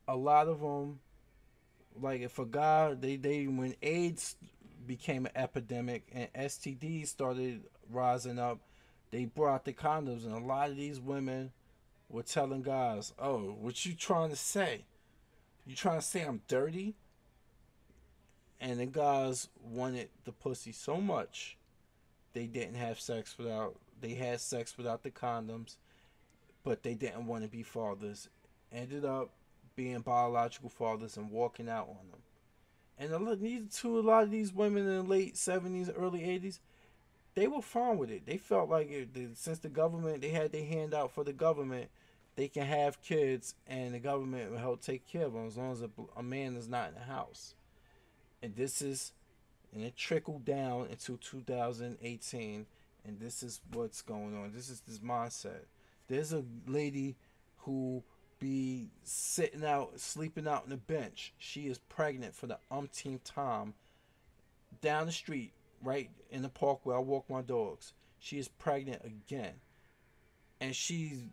a lot of them, like if a guy, they when AIDS became an epidemic and STDs started rising up, they brought the condoms, and a lot of these women were telling guys, "Oh, what you trying to say? You trying to say I'm dirty?" And the guys wanted the pussy so much they didn't have sex without. They had sex without the condoms, but they didn't want to be fathers. Ended up being biological fathers and walking out on them. And a lot of these women in the late 70s, early 80s, they were fine with it. They felt like since the government, they had their hand out for the government, they can have kids and the government will help take care of them as long as a man is not in the house. And this is, and it trickled down into 2018, and this is what's going on. This is this mindset. There's a lady who be sitting out, sleeping out on the bench. She is pregnant for the umpteenth time down the street, right in the park where I walk my dogs. She is pregnant again, and she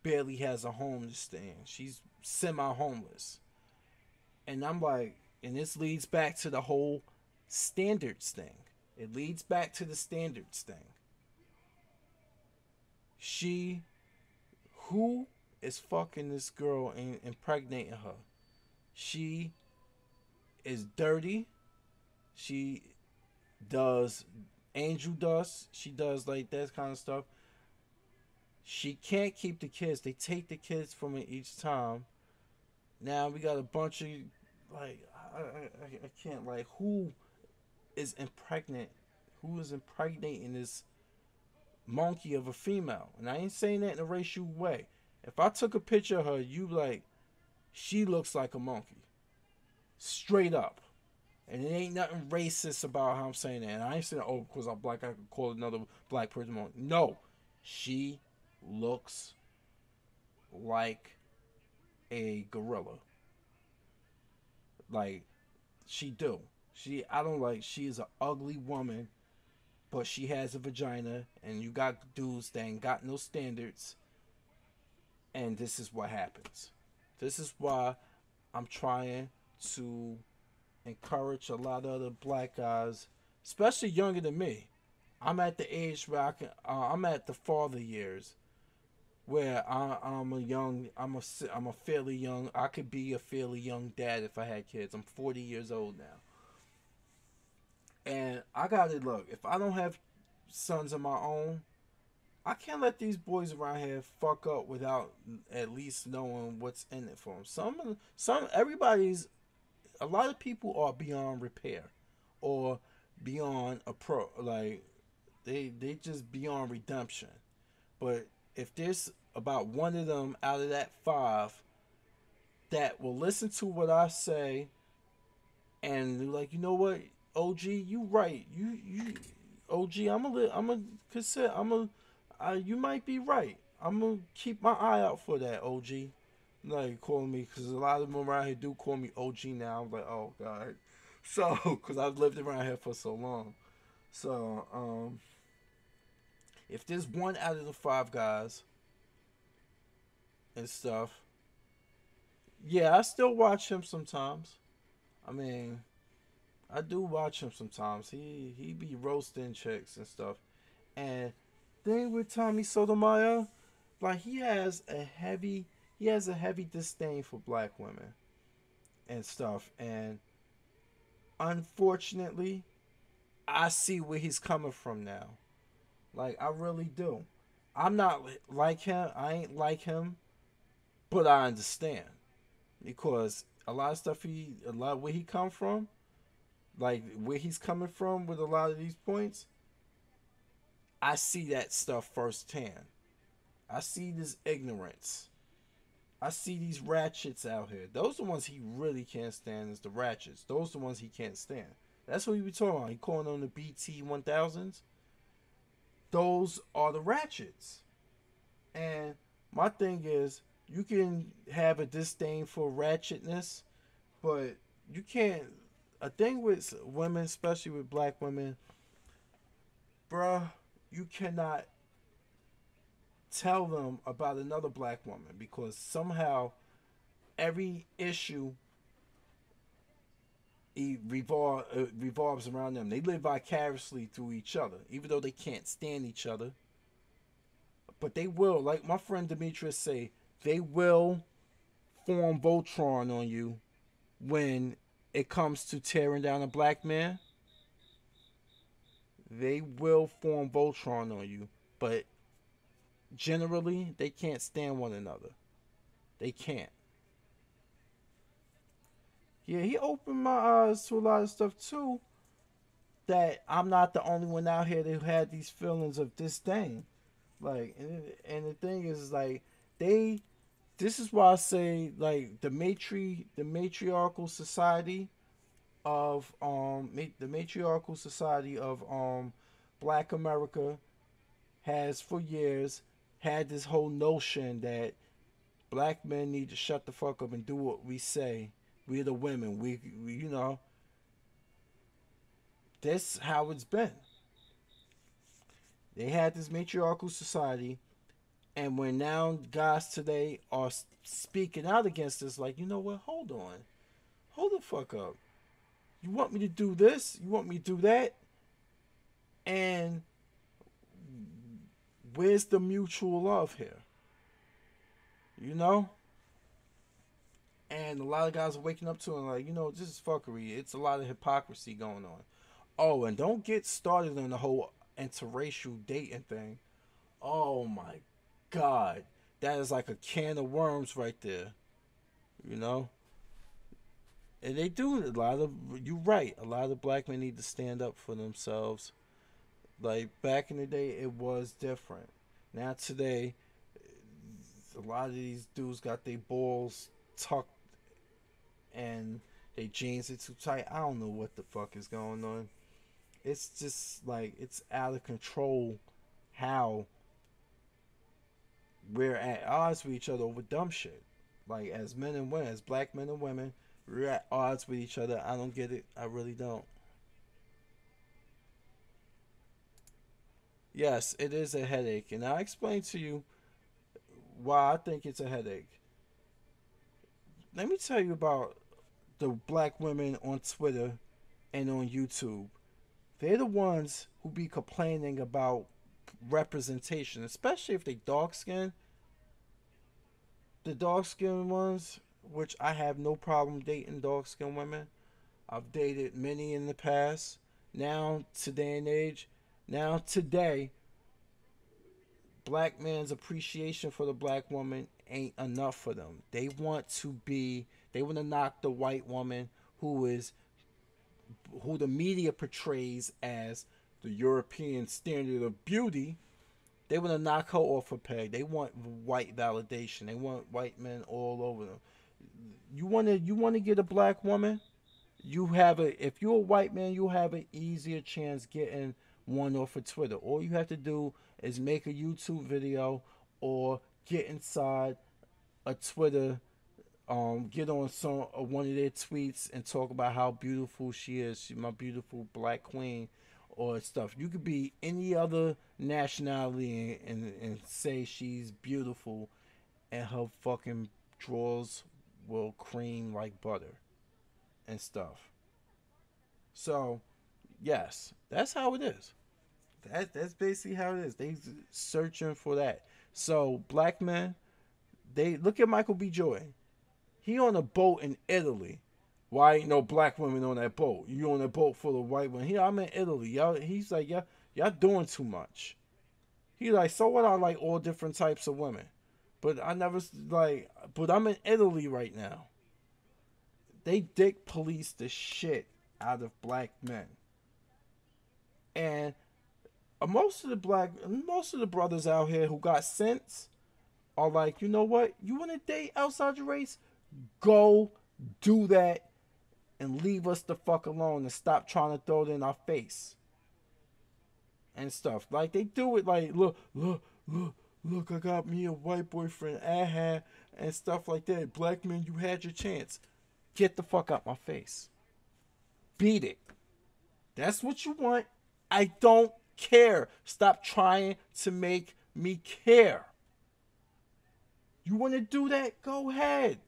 barely has a home to stay in. She's semi-homeless, and I'm like, and this leads back to the whole standards thing. It leads back to the standards thing. She, who is fucking this girl and impregnating her? She is dirty. She does angel dust. She does like that kind of stuff. She can't keep the kids. They take the kids from her each time. Now we got a bunch of like I can't, like, who is impregnant? Who is impregnating this monkey of a female? And I ain't saying that in a racial way. If I took a picture of her, you like, she looks like a monkey, straight up. And it ain't nothing racist about how I'm saying that. And I ain't saying, oh, because I'm black, I could call another black person monkey. No, she looks like a gorilla. Like, she do. I don't like, she is an ugly woman, but she has a vagina, and you got dudes that ain't got no standards, and this is what happens. This is why I'm trying to encourage a lot of other black guys, especially younger than me. I'm at the age where I'm at the father years, where I'm a fairly young, I could be a fairly young dad if I had kids. I'm 40 years old now. And I gotta look, if I don't have sons of my own, I can't let these boys around here fuck up without at least knowing what's in it for them. Everybody's, a lot of people are beyond repair, or beyond like they just beyond redemption. But if there's about one of them out of that 5 that will listen to what I say and like, you know what, OG, you right. OG, I'm a consider, you might be right. I'm gonna keep my eye out for that, OG. Like calling me, because a lot of them around here do call me OG now. I'm like, oh god. So, because I've lived around here for so long. So, if there's one out of the five guys and stuff, yeah, I still watch him sometimes. I mean, I do watch him sometimes. He be roasting chicks and stuff. And thing with Tommy Sotomayor, like he has a heavy disdain for black women and stuff. And unfortunately, I see where he's coming from now. Like I really do. I'm not like him. I ain't like him, but I understand because a lot of stuff a lot of where he come from, like where he's coming from with a lot of these points, I see that stuff firsthand. I see this ignorance. I see these ratchets out here. Those are the ones he really can't stand is the ratchets. Those are the ones he can't stand. That's what he be talking about. He calling them the BT 1000s. Those are the ratchets. And my thing is, you can have a disdain for ratchetness, but you can't. A thing with women, especially with black women, bruh, you cannot tell them about another black woman because somehow every issue revolves around them. They live vicariously through each other, even though they can't stand each other. But they will, like my friend Demetrius say, they will form Voltron on you when it comes to tearing down a black man. They will form Voltron on you, but generally they can't stand one another. They can't. Yeah, he opened my eyes to a lot of stuff too. That I'm not the only one out here that had these feelings of disdain. Like, and the thing is, like, they. This is why I say, like, the matriarchal society of the matriarchal society of Black America has for years had this whole notion that black men need to shut the fuck up and do what we say. We're the women. We you know, that's how it's been. They had this matriarchal society, and when now guys today are speaking out against this, like, you know what? Hold the fuck up. You want me to do this? You want me to do that? And where's the mutual love here? You know? And a lot of guys are waking up to it like, you know, this is fuckery. It's a lot of hypocrisy going on. Oh, and don't get started on the whole interracial dating thing. Oh my god. That is like a can of worms right there. You know? And they do a lot of, you're right, a lot of black men need to stand up for themselves. Like back in the day, it was different. Now today, a lot of these dudes got their balls tucked and their jeans are too tight. I don't know what the fuck is going on. It's just like it's out of control how we're at odds with each other over dumb shit. Like as men and women, as black men and women, we're at odds with each other. I don't get it. I really don't. Yes, it is a headache, and I'll explain to you why I think it's a headache. Let me tell you about the black women on Twitter and on YouTube. They're the ones who be complaining about representation, especially if they dark skin. The dark skinned ones, which I have no problem dating dark skinned women. I've dated many in the past. Now, today and age, now today, black man's appreciation for the black woman ain't enough for them. They want to knock the white woman who the media portrays as the European standard of beauty. They want to knock her off a peg. They want white validation. They want white men all over them. You want to get a black woman? you have a if you're a white man, you have an easier chance getting one off of Twitter. All you have to do is make a YouTube video or get inside a Twitter, get on some one of their tweets and talk about how beautiful she is. She's my beautiful black queen, or stuff. You could be any other nationality and say she's beautiful, and her fucking drawers will cream like butter and stuff. So, yes, that's how it is. That's basically how it is. They searching for that. So black men, they look at Michael B. Jordan. He on a boat in Italy. Why ain't no black women on that boat? You on a boat full of white women? Here I'm in Italy. Y'all, he's like, y'all doing too much. He like, so what? I like all different types of women, but I never like. But I'm in Italy right now. They dick police the shit out of black men, and most of the brothers out here who got sense are like, you know what? You want to date outside your race? Go do that and leave us the fuck alone and stop trying to throw it in our face and stuff. Like they do it like, look, I got me a white boyfriend, and stuff like that. Black men, you had your chance. Get the fuck out my face. Beat it. That's what you want. I don't care. Stop trying to make me care. You want to do that? Go ahead.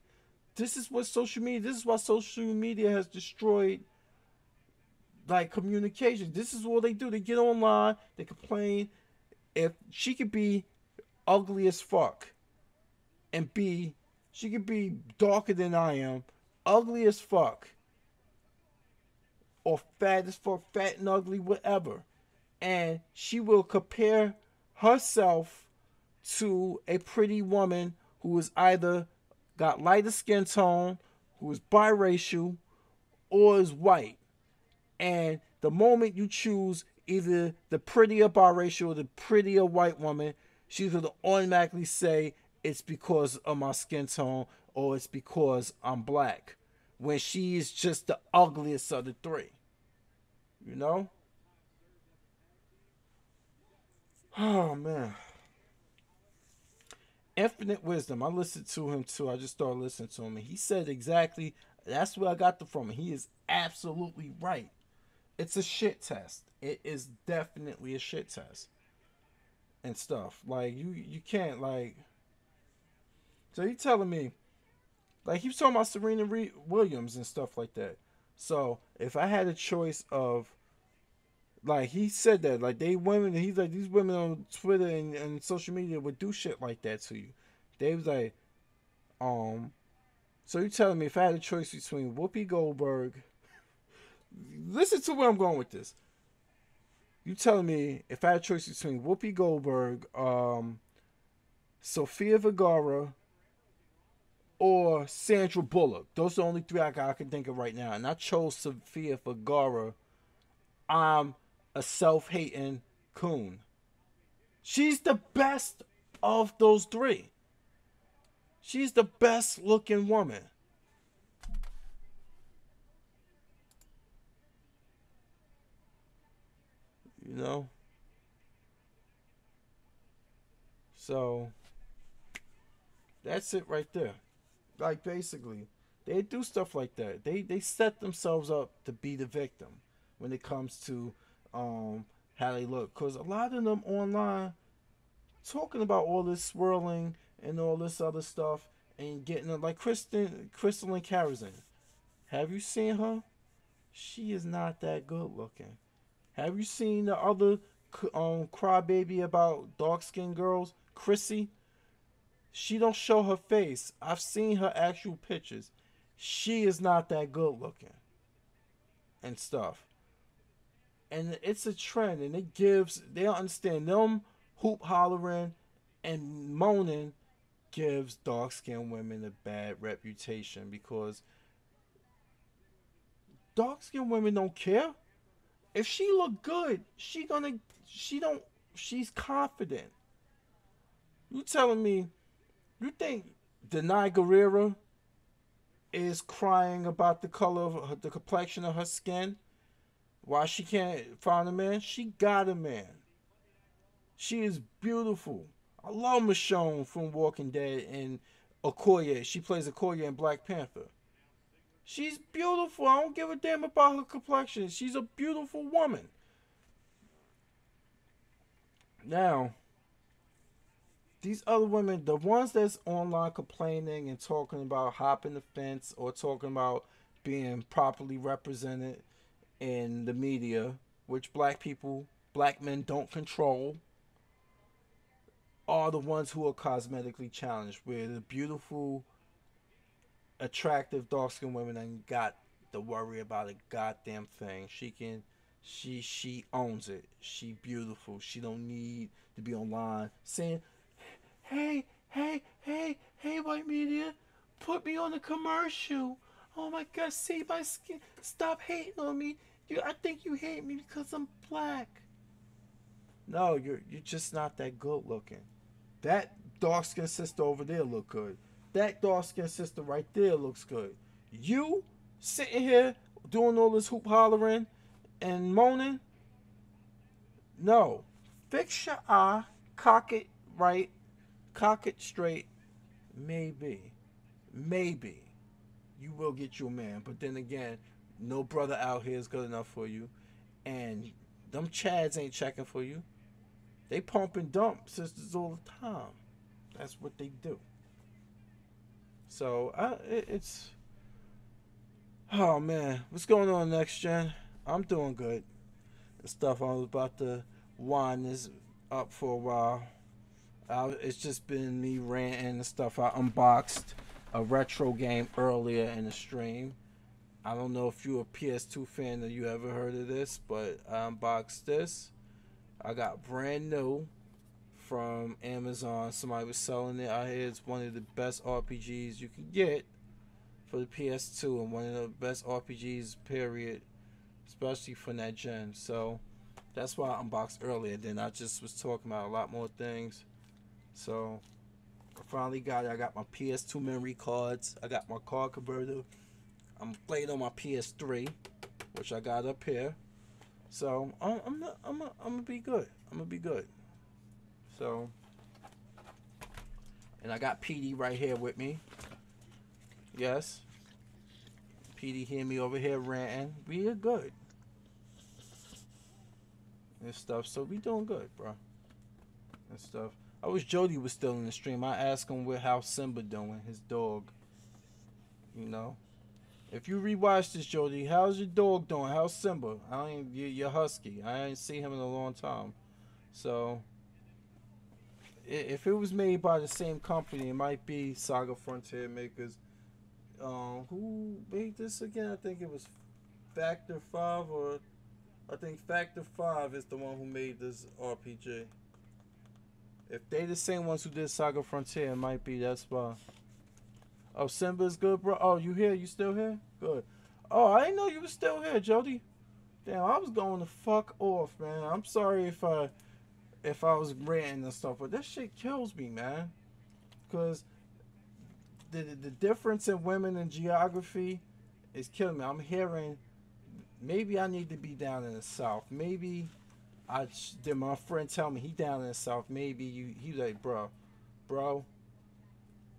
This is what social media. This is why social media has destroyed like communication. This is what they do. They get online. They complain. If she could be ugly as fuck, and she could be darker than I am, ugly as fuck, or fat as fuck, fat and ugly, whatever, and she will compare herself to a pretty woman who is either got lighter skin tone, who is biracial, or is white. And the moment you choose either the prettier biracial or the prettier white woman, she's going to automatically say it's because of my skin tone or it's because I'm black. When she is just the ugliest of the three. You know? Oh, man. Infinite Wisdom. I listened to him too. I just started listening to him. And he said exactly, that's where I got the from. He is absolutely right. It's a shit test. It is definitely a shit test. And stuff. Like, you can't, like. So you telling me, like, he was talking about Serena Williams and stuff like that. So, if I had a choice of, like, he said that, like, he's like, these women on Twitter and social media would do shit like that to you. They was like, so you telling me if I had a choice between Whoopi Goldberg, listen to where I'm going with this. You telling me if I had a choice between Whoopi Goldberg, Sofia Vergara, or Sandra Bullock. Those are the only three I can think of right now. And I chose Sofia Vergara. I'm a self-hating coon. She's the best of those three. She's the best looking woman. You know? So, that's it right there. Like, basically, they do stuff like that. They set themselves up to be the victim when it comes to how they look. Because a lot of them online talking about all this swirling and all this other stuff and getting it like Crystalline Karazin. Have you seen her? She is not that good looking. Have you seen the other crybaby about dark skinned girls, Chrissy? She don't show her face. I've seen her actual pictures. She is not that good looking and stuff. And it's a trend, and they don't understand them hoop hollering and moaning gives dark skinned women a bad reputation because dark skinned women don't care. If she look good, she's confident. You telling me you think Denai Guerrera is crying about the color of the complexion of her skin, why she can't find a man, she got a man. She is beautiful. I love Michonne from Walking Dead and Okoye. She plays Okoye in Black Panther. She's beautiful. I don't give a damn about her complexion. She's a beautiful woman. Now, these other women, the ones that's online complaining and talking about hopping the fence or talking about being properly represented in the media, which black men don't control, are the ones who are cosmetically challenged, where the beautiful, attractive, dark skinned women ain't got to worry about a goddamn thing. She owns it. She beautiful. She don't need to be online saying, hey, white media, put me on a commercial. Oh my God, save my skin. Stop hating on me. I think you hate me because I'm black. No, you're just not that good looking. That dark skinned sister over there look good. That dark skinned sister right there looks good. You sitting here doing all this hoop hollering and moaning. No, fix your eye, cock it right, cock it straight. Maybe you will get your man. But then again, no brother out here is good enough for you, and them Chads ain't checking for you. They pump and dump sisters all the time. That's what they do. So it's oh man, what's going on next gen? I'm doing good. The stuff I was about to wind this up for a while. It's just been me ranting and stuff. I unboxed a retro game earlier in the stream. I don't know if you're a PS2 fan or you ever heard of this, but I unboxed this. I got brand new from Amazon. Somebody was selling it out here. It's one of the best RPGs you can get for the PS2 and one of the best RPGs, period, especially for that gen. So that's why I unboxed earlier. Then I just was talking about a lot more things. So I finally got it. I got my PS2 memory cards. I got my card converter. I'm playing on my PS3, which I got up here. So I'm gonna be good. I'm gonna be good. So, and I got PD right here with me. Yes, PD hear me over here ranting. We are good and stuff. So we doing good, bro. And stuff. I wish Jody was still in the stream. I asked him how Simba doing, his dog. You know, if you rewatch this, Jody, how's your dog doing? How's Simba? I ain't your husky. I ain't seen him in a long time. So if it was made by the same company, it might be Saga Frontier Makers. Who made this again? I think it was Factor 5, or I think Factor 5 is the one who made this RPG. If they the same ones who did Saga Frontier, it might be. That's why. Oh, Simba's good, bro. Oh, you here? You still here? Good. Oh, I didn't know you was still here, Jody. Damn, I was going to fuck off, man. I'm sorry if I was ranting and stuff, but that shit kills me, man. Cause the difference in women and geography is killing me. I'm hearing maybe I need to be down in the south. Maybe did my friend tell me he down in the south. Maybe he like, bro,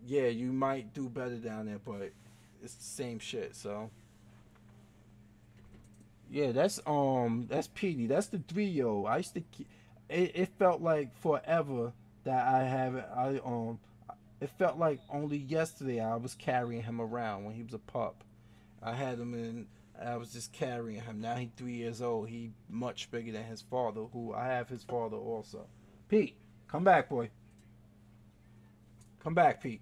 yeah, you might do better down there, but it's the same shit. So yeah, that's PD. That's the 3-year-old. I used to. It felt like forever that I haven't. It felt like only yesterday I was carrying him around when he was a pup. I had him in. I was just carrying him. Now he's 3 years old. He much bigger than his father, who I have his father also. Pete, come back, boy. Come back, Pete.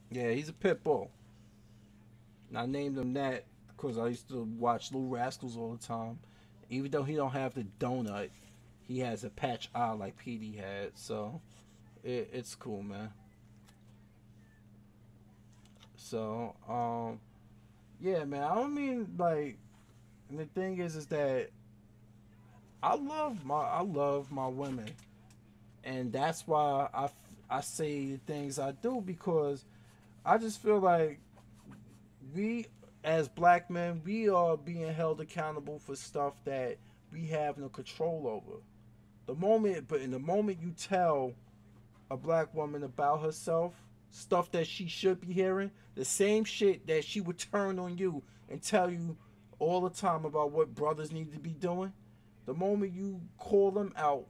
Yeah, he's a pit bull. And I named him that because I used to watch Little Rascals all the time. Even though he don't have the donut, he has a patch eye like PD had. So it's cool, man. So yeah, man. I don't mean like. And the thing is that I love my women, and that's why I say the things I do because I just feel like we, as black men, we are being held accountable for stuff that we have no control over. But in the moment you tell a black woman about herself, stuff that she should be hearing, the same shit that she would turn on you and tell you all the time about what brothers need to be doing, the moment you call them out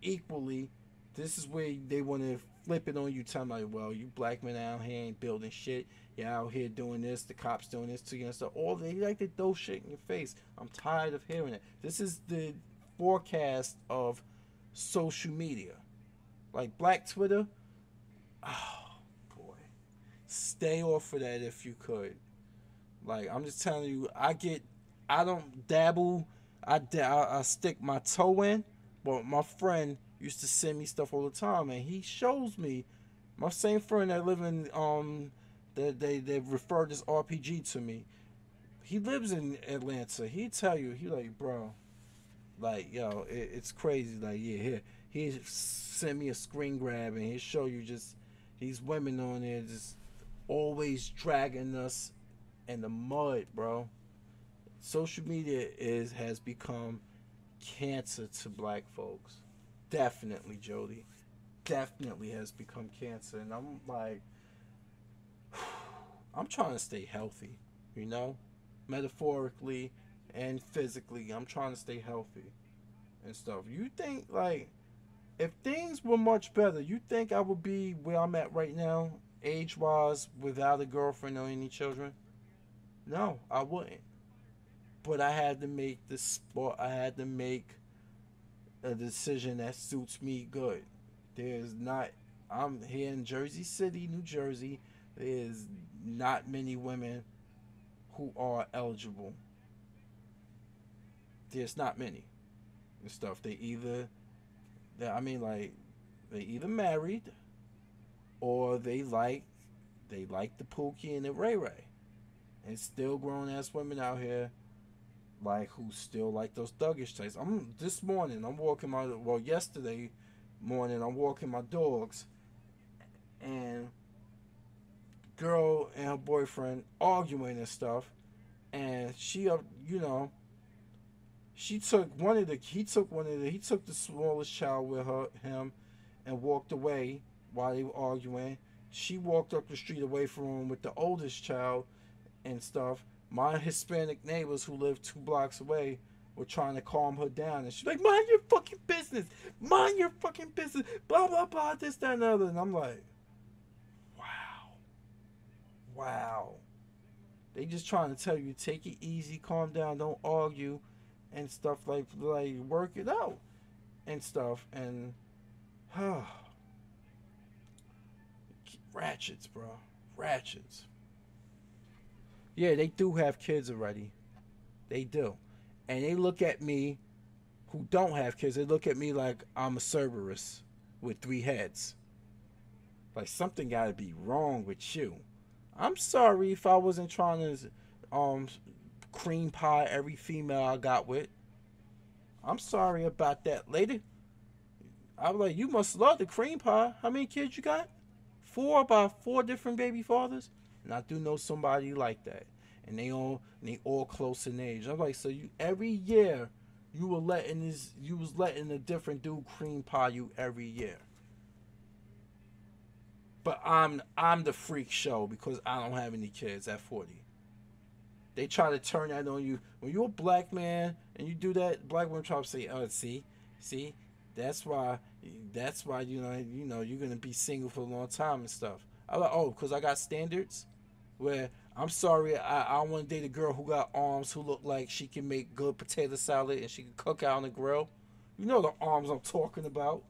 equally, this is where they want to flip it on you, telling like, well, you black men out here ain't building shit. You're out here doing this. The cops doing this to you and stuff. All they like to throw shit in your face. I'm tired of hearing it. This is the forecast of social media, like Black Twitter. Oh boy, stay off of that if you could. Like I'm just telling you, I don't dabble. I stick my toe in, but my friend used to send me stuff all the time, and he shows me. My same friend that live in that they referred this RPG to me. He lives in Atlanta. He tell you, he like, bro, like yo, it's crazy. Like yeah, here he send me a screen grab and he show you just these women on there just always dragging us in the mud, bro. Social media is has become cancer to black folks. Definitely, Jody. Definitely has become cancer. And I'm like, I'm trying to stay healthy, you know? Metaphorically and physically. I'm trying to stay healthy and stuff. You think, like, if things were much better, you think I would be where I'm at right now, age wise, without a girlfriend or any children? No, I wouldn't. But I had to make the sport. I had to make a decision that suits me good. There's not. I'm here in Jersey City, New Jersey. There's not many women who are eligible. There's not many and stuff. I mean, like, they either married or they like the Pookie and the Ray Ray. And still grown ass women out here like who still like those thuggish types. I'm this morning. I'm walking my yesterday morning. I'm walking my dogs, and girl and her boyfriend arguing and stuff, and you know, she took one of the he took the smallest child with him, and walked away while they were arguing. She walked up the street away from him with the oldest child and stuff. My Hispanic neighbors who live 2 blocks away were trying to calm her down, and she's like, "Mind your fucking business, mind your fucking business, blah blah blah, this that and the other." And I'm like, "Wow, wow." They just trying to tell you, take it easy, calm down, don't argue, and stuff like work it out and stuff. And ratchets, bro, ratchets. Yeah, they do have kids already. They do. And they look at me who don't have kids, they look at me like I'm a Cerberus with 3 heads. Like something gotta be wrong with you. I'm sorry if I wasn't trying to um cream pie every female I got with. I'm sorry about that, lady. I was like, you must love the cream pie. How many kids you got? Four, about 4 different baby fathers? And I do know somebody like that. And they all close in age. I'm like, so you every year you was letting a different dude cream pie you every year. But I'm the freak show because I don't have any kids at 40. They try to turn that on you. When you're a black man and you do that, black women try to say, "Oh, see, that's why, you're gonna be single for a long time and stuff." I'm like, "Oh, because I got standards." Where I'm sorry, I want to date a girl who got arms, who look like she can make good potato salad and she can cook out on the grill. You know the arms I'm talking about.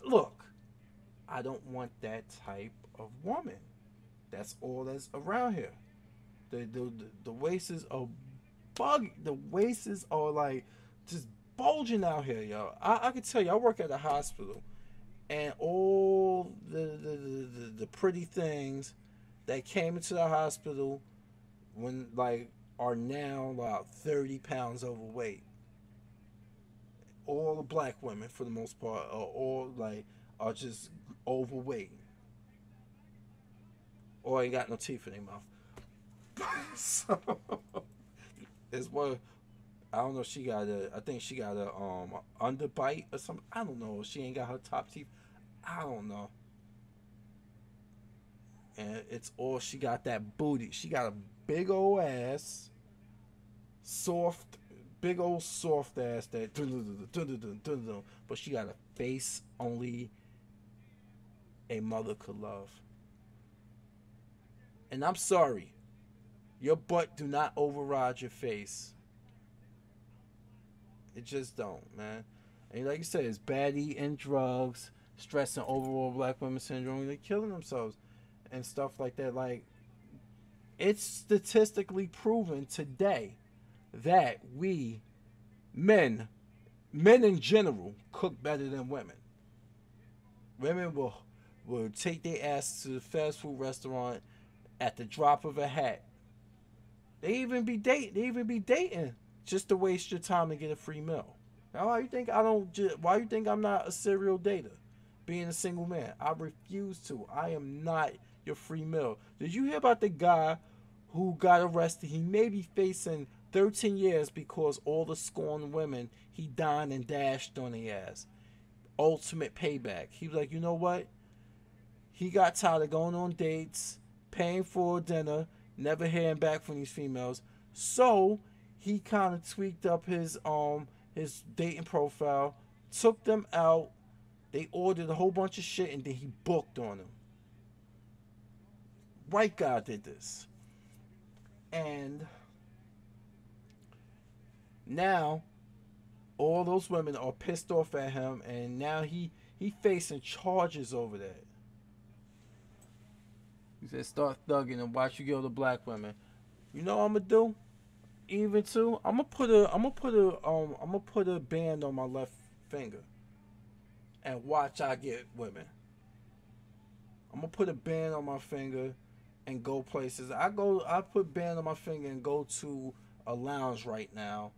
Look, I don't want that type of woman. That's all that's around here. The waists are bug. The waists are like just bulging out here, yo. I can tell you, I work at a hospital, and all the pretty things that came into the hospital when like are now about 30 pounds overweight. All the black women for the most part are all like are just overweight or ain't got no teeth in their mouth. So it's one. I don't know. She got a. I think she got a underbite or something. I don't know. She ain't got her top teeth. I don't know. And it's all she got that booty. She got a big old ass, soft, big old soft ass that. But she got a face only a mother could love. And I'm sorry, your butt do not override your face. It just don't, man. And like you said, it's bad eating, drugs, stress, and overall black women syndrome. They're killing themselves and stuff like that. Like, it's statistically proven today that we men in general cook better than women. Women will take their ass to the fast food restaurant at the drop of a hat. They even be dating. They even be dating just to waste your time to get a free meal. Now, why you think I don't? Why you think I'm not a serial dater? Being a single man, I refuse to. I am not your free meal. Did you hear about the guy who got arrested? He may be facing 13 years because all the scorned women he dined and dashed on the ass. Ultimate payback. He was like, you know what? He got tired of going on dates, paying for dinner, never hearing back from these females. So he kind of tweaked up his dating profile, took them out. They ordered a whole bunch of shit and then he booked on them. White guy did this. And now all those women are pissed off at him and now he facing charges over that. He said start thugging and watch you go to black women. You know what I'm gonna do? Even too, I'm gonna put a band on my left finger and watch I get women. I'm gonna put a band on my finger and go places. I put band on my finger and go to a lounge right now,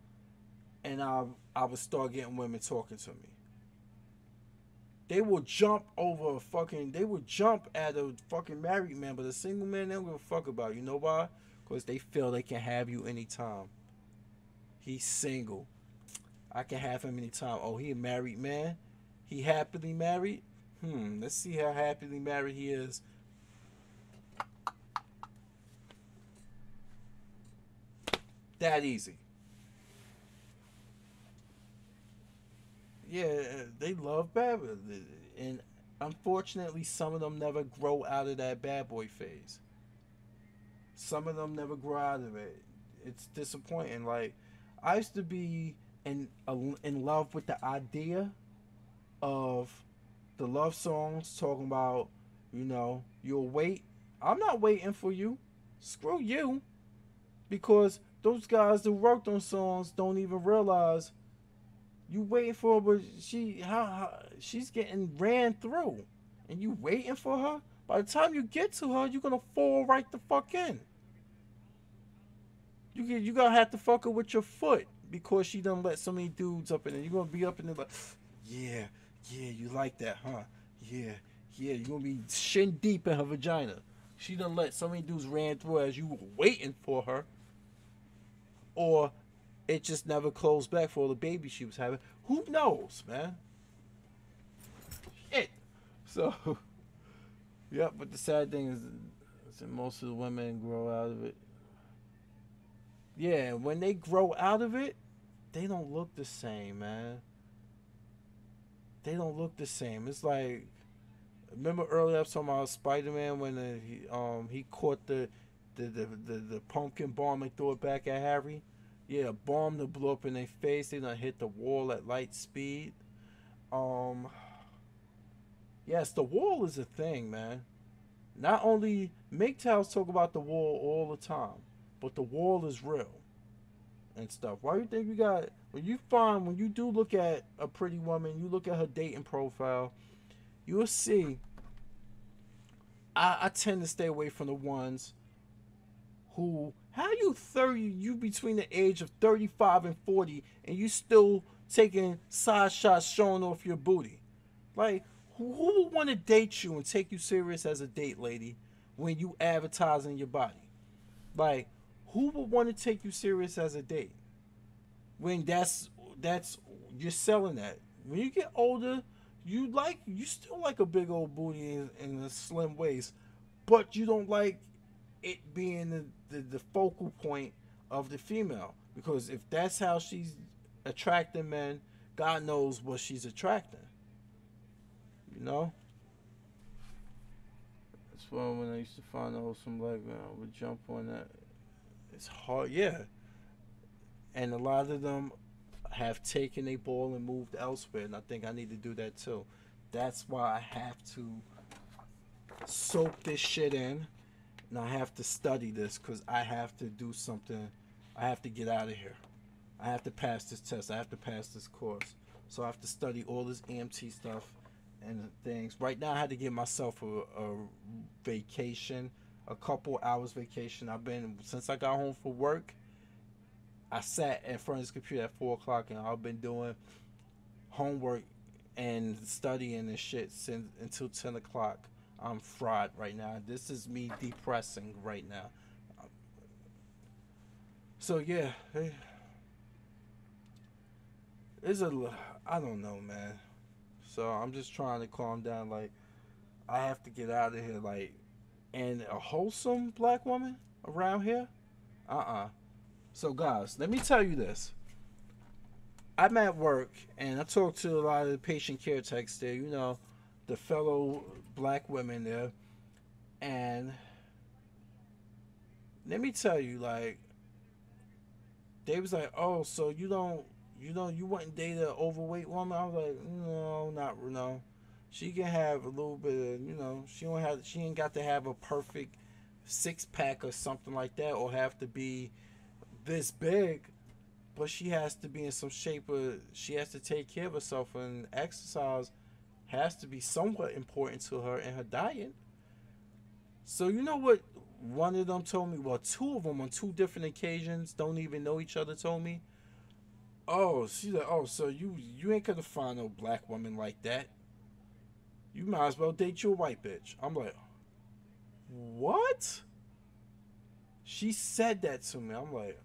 and I would start getting women talking to me. They will jump over a fucking. They will jump at a fucking married man, but a single man they don't give a fuck about. You know why? Because they feel they can have you anytime. He's single. I can have him anytime. Oh, he a married man? He happily married? Let's see how happily married he is. That easy. Yeah, they love bad, and unfortunately, some of them never grow out of that bad boy phase. Some of them never grow out of it. It's disappointing. Like, I used to be in love with the idea of the love songs talking about, you'll wait. I'm not waiting for you. Screw you. Because those guys that worked on songs don't even realize you waiting for her, but she's getting ran through. And you waiting for her? By the time you get to her, you're going to fall right the fuck in. You gonna have to fuck her with your foot because she done let so many dudes up in there. You're gonna be up in there like, yeah, you like that, huh? Yeah, you're gonna be shin deep in her vagina. She done let so many dudes ran through her as you were waiting for her. Or it just never closed back for all the babies she was having. Who knows, man? Shit. So, yeah, but the sad thing is that most of the women grow out of it. Yeah, when they grow out of it, they don't look the same, man. They don't look the same. It's like, remember earlier I was talking about Spider-Man when he caught the pumpkin bomb and threw it back at Harry? Yeah, a bomb that blew up in their face. They done hit the wall at light speed. Yes, the wall is a thing, man. Not only MGTOWs talk about the wall all the time, but the wall is real and stuff. Why do you think when you do look at a pretty woman, you look at her dating profile, you'll see I tend to stay away from the ones who, how you between the age of 35 and 40 and you still taking side shots showing off your booty. Like, who would want to date you and take you serious as a date lady when you advertising your body? Like, who would want to take you serious as a date when that's you're selling that? When you get older, you still like a big old booty and a slim waist, but you don't like it being the focal point of the female, because if that's how she's attracting men, God knows what she's attracting. You know. That's why when I used to find out some black man, I would jump on that. It's hard, yeah. And a lot of them have taken a ball and moved elsewhere, and I think I need to do that too. That's why I have to soak this shit in, and I have to study this because I have to do something. I have to get out of here. I have to pass this test. I have to pass this course. So I have to study all this EMT stuff and things. Right now, I had to give myself a vacation, a couple hours vacation. I've been, since I got home from work, I sat in front of this computer at 4 o'clock, and I've been doing homework and studying and shit since until 10 o'clock. I'm fried right now. This is me depressing right now. So yeah, it's I don't know, man. So I'm just trying to calm down. Like, I have to get out of here. Like, and a wholesome black woman around here, So guys, let me tell you this. I'm at work and I talk to a lot of the patient care techs there. You know, the fellow black women there, and let me tell you, like, they was like, "Oh, so you wouldn't date an overweight woman?" I was like, "No, not no. She can have a little bit of, she ain't got to have a perfect 6 pack or something like that, or have to be this big, but she has to be in some shape. She has to take care of herself, and exercise has to be somewhat important to her in her diet." So you know what one of them told me? Well, two of them on two different occasions, don't even know each other, told me. Oh, she's like, "Oh, so you ain't gonna find no black woman like that. You might as well date your white bitch." I'm like, "What?" She said that to me. I'm like,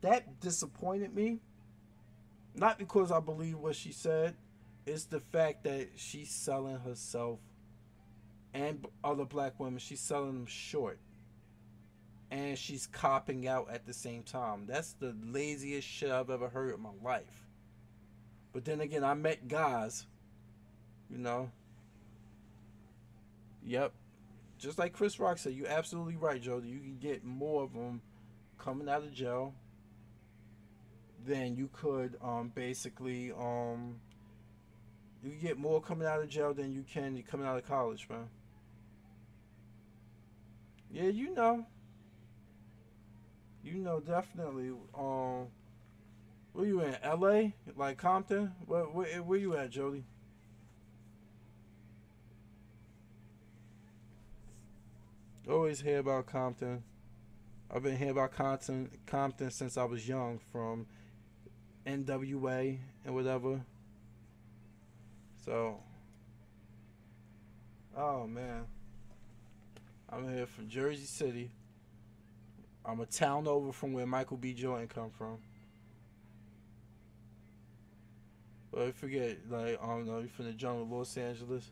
that disappointed me. Not because I believe what she said. It's the fact that she's selling herself and other black women. She's selling them short. And she's copping out at the same time. That's the laziest shit I've ever heard in my life. But then again, I met guys, you know. Yep. Just like Chris Rock said, you're absolutely right, Joe. You can get more of them coming out of jail than you could you get more coming out of jail than you can coming out of college, man. Yeah, you know. You know, definitely. Where you in? LA? Like Compton? Where you at, Jody? Always hear about Compton. I've been hearing about Compton since I was young, from NWA and whatever. So, oh man, I'm here from Jersey City. I'm a town over from where Michael B. Jordan come from. But I forget, like, I don't know, you from the jungle of Los Angeles,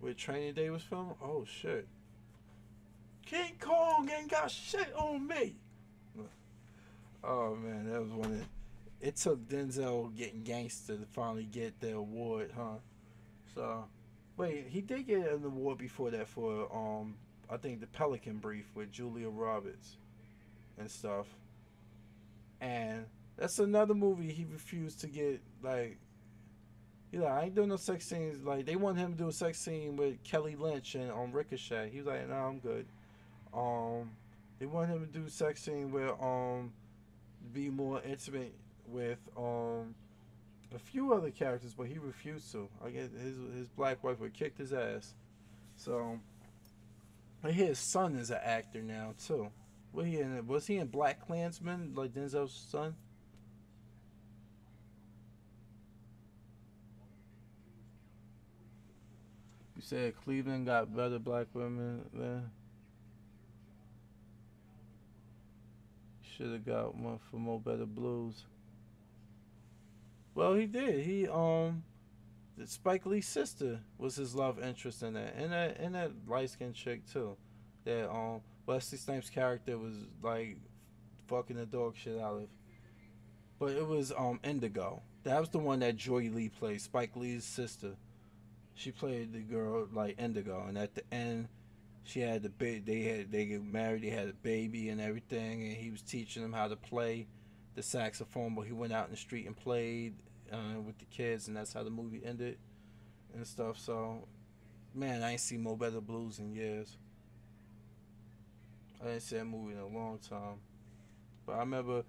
where Training Day was filmed? Oh shit. King Kong ain't got shit on me. Oh man, that was one of it took Denzel getting gangster to finally get the award, huh? So, wait, he did get an award before that for I think the Pelican Brief with Julia Roberts and stuff. And that's another movie he refused to get, like, I ain't doing no sex scenes. Like, they want him to do a sex scene with Kelly Lynch and on Ricochet. He was like, "No, I'm good." Um, they want him to do sex scene where be more intimate with a few other characters, but he refused to. I guess his black wife would kicked his ass. So I hear his son is an actor now too. What he in? Was he in Black Klansman like Denzel's son? said Cleveland got better black women. Then should have got one for Mo Better Blues. Well, he did. Spike Lee's sister was his love interest in that, and that light skinned chick too. That Wesley Snipes' character was like fucking the dog shit out of. But it was Indigo. That was the one that Joy Lee played. Spike Lee's sister. She played the girl like Indigo, and at the end, she had the they get married. They had a baby and everything, and he was teaching them how to play the saxophone. But he went out in the street and played with the kids, and that's how the movie ended and stuff. So, man, I ain't seen Mo Better Blues in years. I didn't see that movie in a long time. But I remember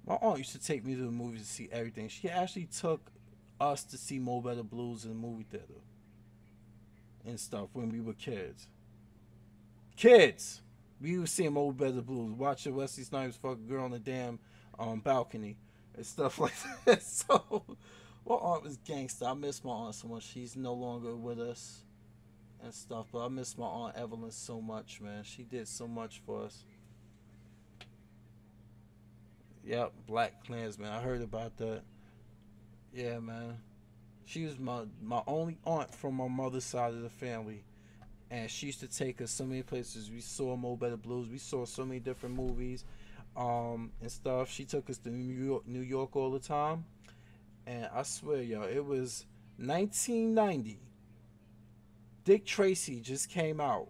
my aunt used to take me to the movies to see everything. She actually took us to see Mo Better Blues in the movie theater and stuff when we were kids. Kids! We were seeing Mo Better Blues, watching Wesley Snipes fuck a girl on the damn balcony and stuff like that. So, my aunt was gangster. I miss my aunt so much. She's no longer with us and stuff, but I miss my aunt Evelyn so much, man. She did so much for us. Yep, Black Klansman. I heard about that. Yeah, man. She was my only aunt from my mother's side of the family, and she used to take us so many places. We saw Mo Better Blues. We saw so many different movies, and stuff. She took us to New York all the time, and I swear, yo, it was 1990. Dick Tracy just came out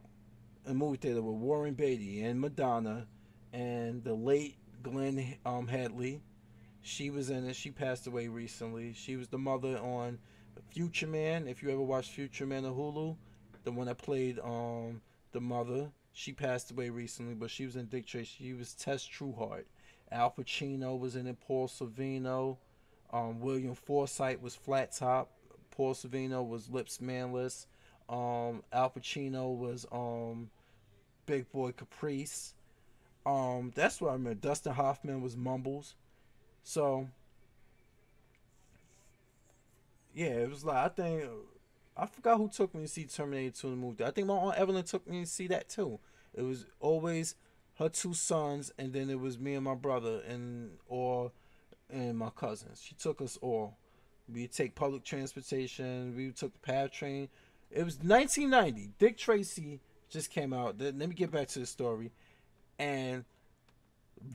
in a movie theater with Warren Beatty and Madonna, and the late Glenn Hadley. She was in it. She passed away recently. She was the mother on Future Man. If you ever watched Future Man on Hulu, the one that played the mother. She passed away recently, but she was in Dick Tracy. She was Tess Trueheart. Al Pacino was in it. Paul Sorvino. William Forsythe was Flat Top. Paul Sorvino was Lips Manless. Al Pacino was Big Boy Caprice. That's what I remember. Dustin Hoffman was Mumbles. So yeah, it was like I forgot who took me to see Terminator 2 in the movie. I think my aunt Evelyn took me to see that too. It was always her two sons, and then it was me and my brother and my cousins. She took us all. We take public transportation. We took the PATH train. It was 1990. Dick Tracy just came out. Let me get back to the story. And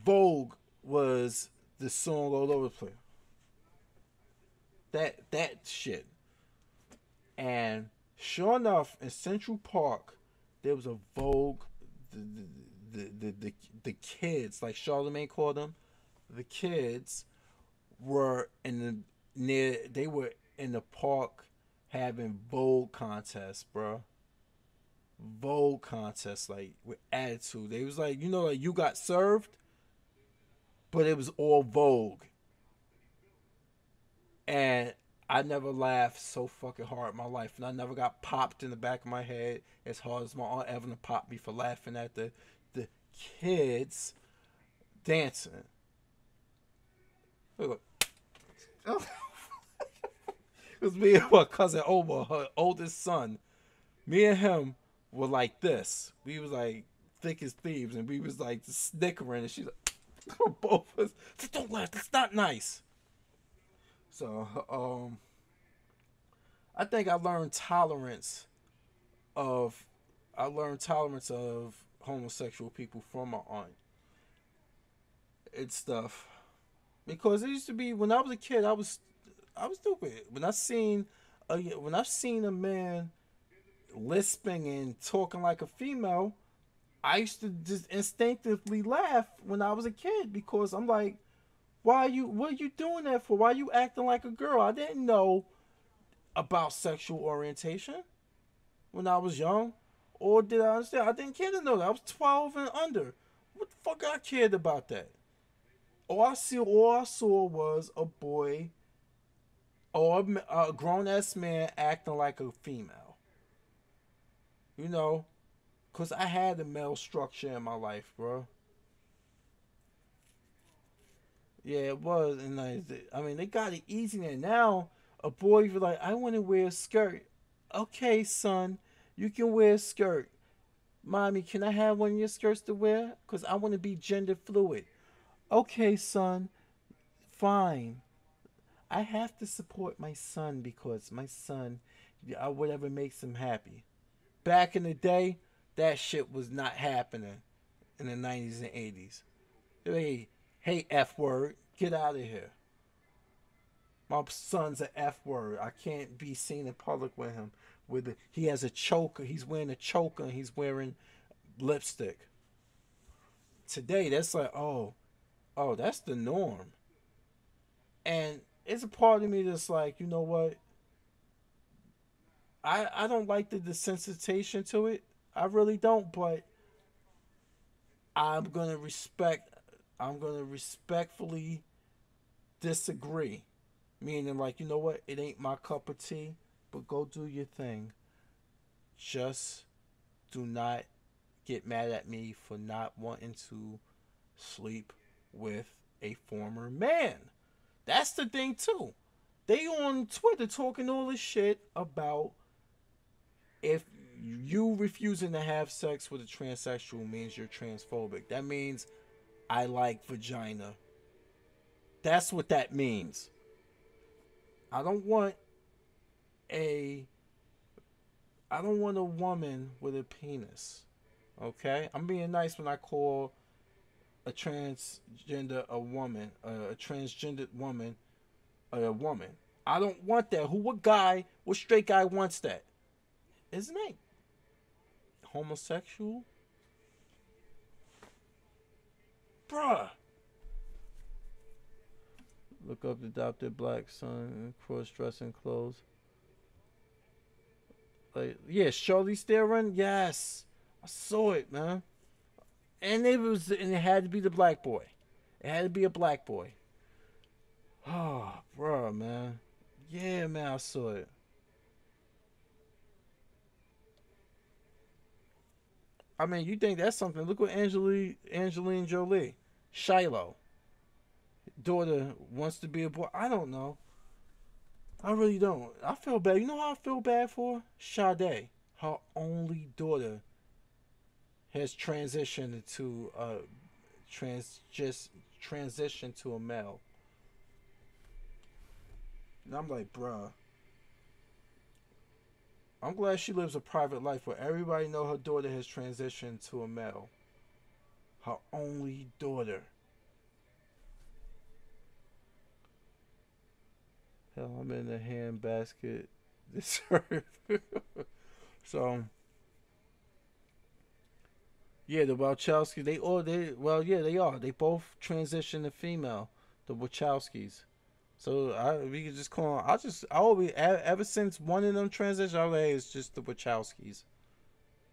Vogue was the song all over the place. That shit. And sure enough, in Central Park, there was a Vogue. The kids, like Charlemagne called them, the kids were in the near. They were in the park having Vogue contests, bro. Vogue contests, like with attitude. They was like, like you got served, but it was all Vogue. And I never laughed so fucking hard in my life, and I never got popped in the back of my head as hard as my aunt Evelyn popped me for laughing at the kids dancing. Look, it was me and my cousin Omar, her oldest son. Me and him were like this. We was like thick as thieves, and we was like snickering, and she's like, both of us, don't laugh. That's not nice. So, I think of I learned tolerance of homosexual people from my aunt and stuff. Because it used to be when I was a kid, I was stupid. When I seen a man lisping and talking like a female, I used to just instinctively laugh when I was a kid because I'm like, what are you doing that for? Why are you acting like a girl? I didn't know about sexual orientation when I was young. Or did I understand? I didn't care to know that. I was 12 and under. What the fuck I cared about that? All I saw was a boy or a grown ass man acting like a female. You know, cause I had a male structure in my life, bro. Yeah, it was, and I mean, they got it easy there. Now, a boy be like, I want to wear a skirt. Okay, son, you can wear a skirt. Mommy, can I have one of your skirts to wear? Because I want to be gender fluid. Okay, son, fine. I have to support my son because my son, whatever makes him happy. Back in the day, that shit was not happening in the 90s and 80s. Hey, hey, F word, get out of here. My son's an F word. I can't be seen in public with him. He has a choker. He's wearing a choker. And he's wearing lipstick. Today, that's like, oh, that's the norm. And it's a part of me that's like, you know what? I don't like the desensitization to it. I really don't. But I'm gonna respect. I'm gonna respectfully disagree. Meaning, like, you know what? It ain't my cup of tea. But go do your thing. Just do not get mad at me for not wanting to sleep with a former man. That's the thing too. They on Twitter talking all this shit about if you refusing to have sex with a transsexual means you're transphobic. That means I like vagina. That's what that means. I don't want a I don't want a woman with a penis. Okay? I'm being nice when I call a transgender a woman, a transgendered woman a woman. I don't want that. What straight guy wants that? Isn't it homosexual? Bruh. Look up the adopted black son in cross-dressing clothes. Like, yeah, Charlize Theron. Yes, I saw it, man. And it had to be the black boy. It had to be a black boy. Oh, bro, man. Yeah, man, I saw it. I mean, you think that's something? Look what Angeline Jolie, Shiloh, daughter wants to be a boy. I don't know. I really don't. I feel bad. You know how I feel bad for Sade? Her only daughter has transitioned to just transitioned to a male. And I'm like, bruh, I'm glad she lives a private life where everybody know her daughter has transitioned to a male. Her only daughter. Hell, I'm in the hand basket. This so yeah, the Wachowski, they are. They both transition to female. The Wachowskis. So we could just call. I always ever since one of them transitioned, I was like, hey, it's just the Wachowskis.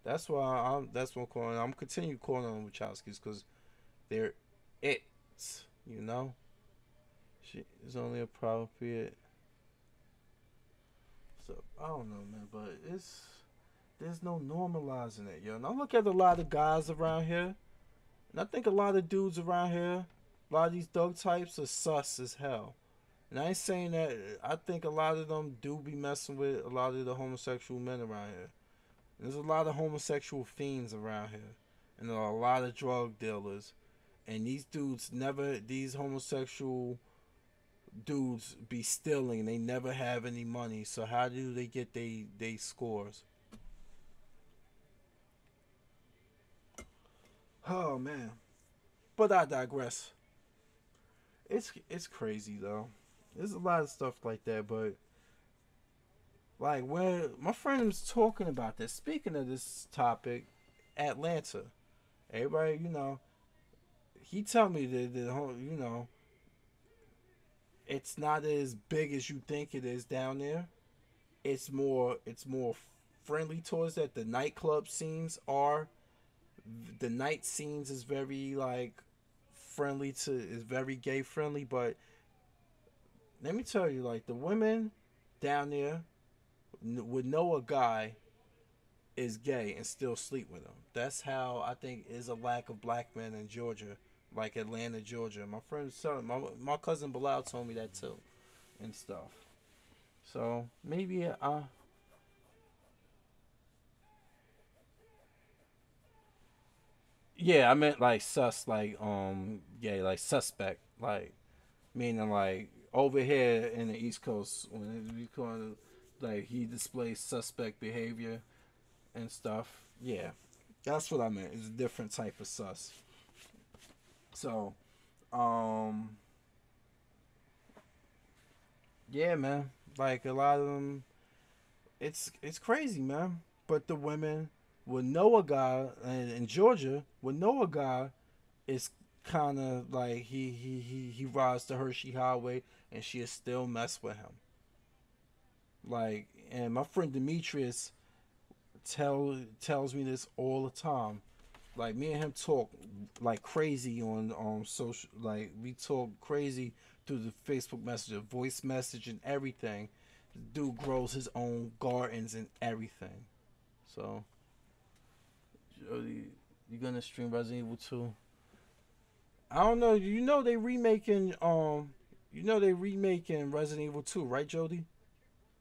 That's what I'm calling. I'm continue calling them Wachowskis because they're it. You know, she is only appropriate. So I don't know, man, but there's no normalizing it, yo. And I look at a lot of guys around here, and I think a lot of dudes around here, a lot of these dog types are sus as hell. And I ain't saying that. I think a lot of them do be messing with a lot of the homosexual men around here. There's a lot of homosexual fiends around here, and there are a lot of drug dealers. And these dudes never, these homosexual dudes be stealing. They never have any money. So how do they get they scores? Oh man. But I digress. It's crazy though. There's a lot of stuff like that, but like when my friend was talking about this, speaking of this topic, Atlanta. Everybody, he tell me that it's not as big as you think it is down there. It's more friendly towards that. The night scenes is very like friendly to is very gay friendly, but let me tell you, like the women down there would know a guy is gay and still sleep with him. That's how I think is a lack of black men in Georgia, like Atlanta, Georgia. My friend my cousin Bilal told me that too and stuff. So maybe Yeah, I meant like sus, like yeah, like suspect, like meaning like over here in the East Coast when we call it, like he displays suspect behavior and stuff. Yeah, that's what I meant. It's a different type of sus. So, um, yeah, man. Like a lot of them, it's crazy, man. But the women would know a guy in Georgia would know a guy is kind of like he rides the Hershey Highway and she is still mess with him. Like, and my friend Demetrius tells me this all the time. Like me and him talk like crazy on social. Like we talk crazy through the Facebook Messenger, voice message, and everything. The dude grows his own gardens and everything. So, Jody, you gonna stream Resident Evil 2? I don't know. You know they remaking Resident Evil 2, right, Jody?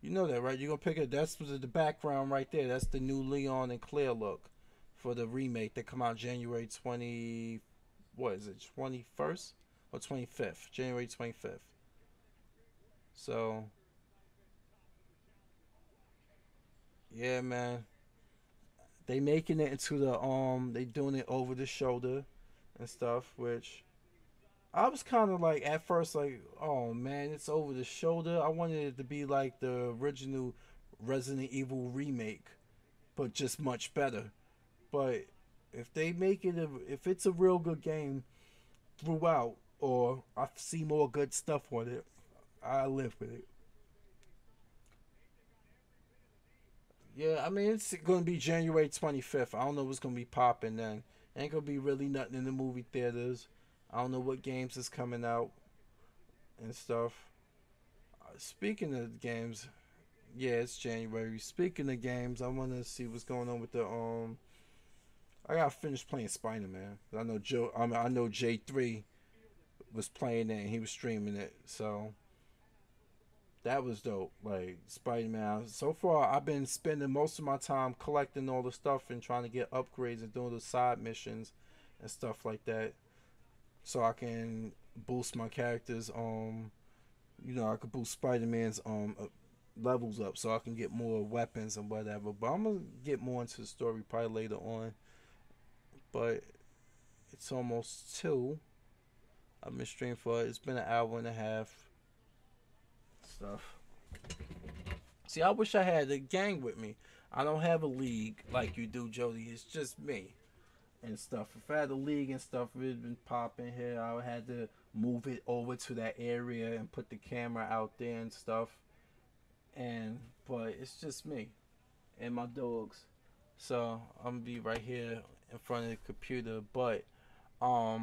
You know that, right? You're gonna pick it. That's the background right there. That's the new Leon and Claire look for the remake that come out January 20. What is it? 21st or 25th? January 25th. So yeah, man. They making it into the they doing it over the shoulder and stuff, which I was kind of like at first like, oh man, it's over the shoulder. I wanted it to be like the original Resident Evil remake, but just much better. But if they make it, if it's a real good game throughout, or I see more good stuff on it, I live with it. Yeah, I mean it's gonna be January 25th. I don't know what's gonna be popping then. Ain't gonna be really nothing in the movie theaters. I don't know what games is coming out and stuff. Speaking of games, yeah, it's January. Speaking of games, I want to see what's going on with the I got finished playing Spider Man. I know Joe. I know J3 was playing it and he was streaming it, so that was dope. Like Spider Man. So far, I've been spending most of my time collecting all the stuff and trying to get upgrades and doing the side missions and stuff like that, so I can boost my characters. I could boost Spider Man's levels up, so I can get more weapons and whatever. But I'm gonna get more into the story probably later on. But it's almost 2. I've been streaming for it's been an hour and a half. Stuff. See, I wish I had a gang with me. I don't have a league like you do, Jody. It's just me and stuff. If I had a league and stuff, it'd been popping here. I had to move it over to that area and put the camera out there and stuff. And but it's just me and my dogs. So I'm gonna be right here in front of the computer. But let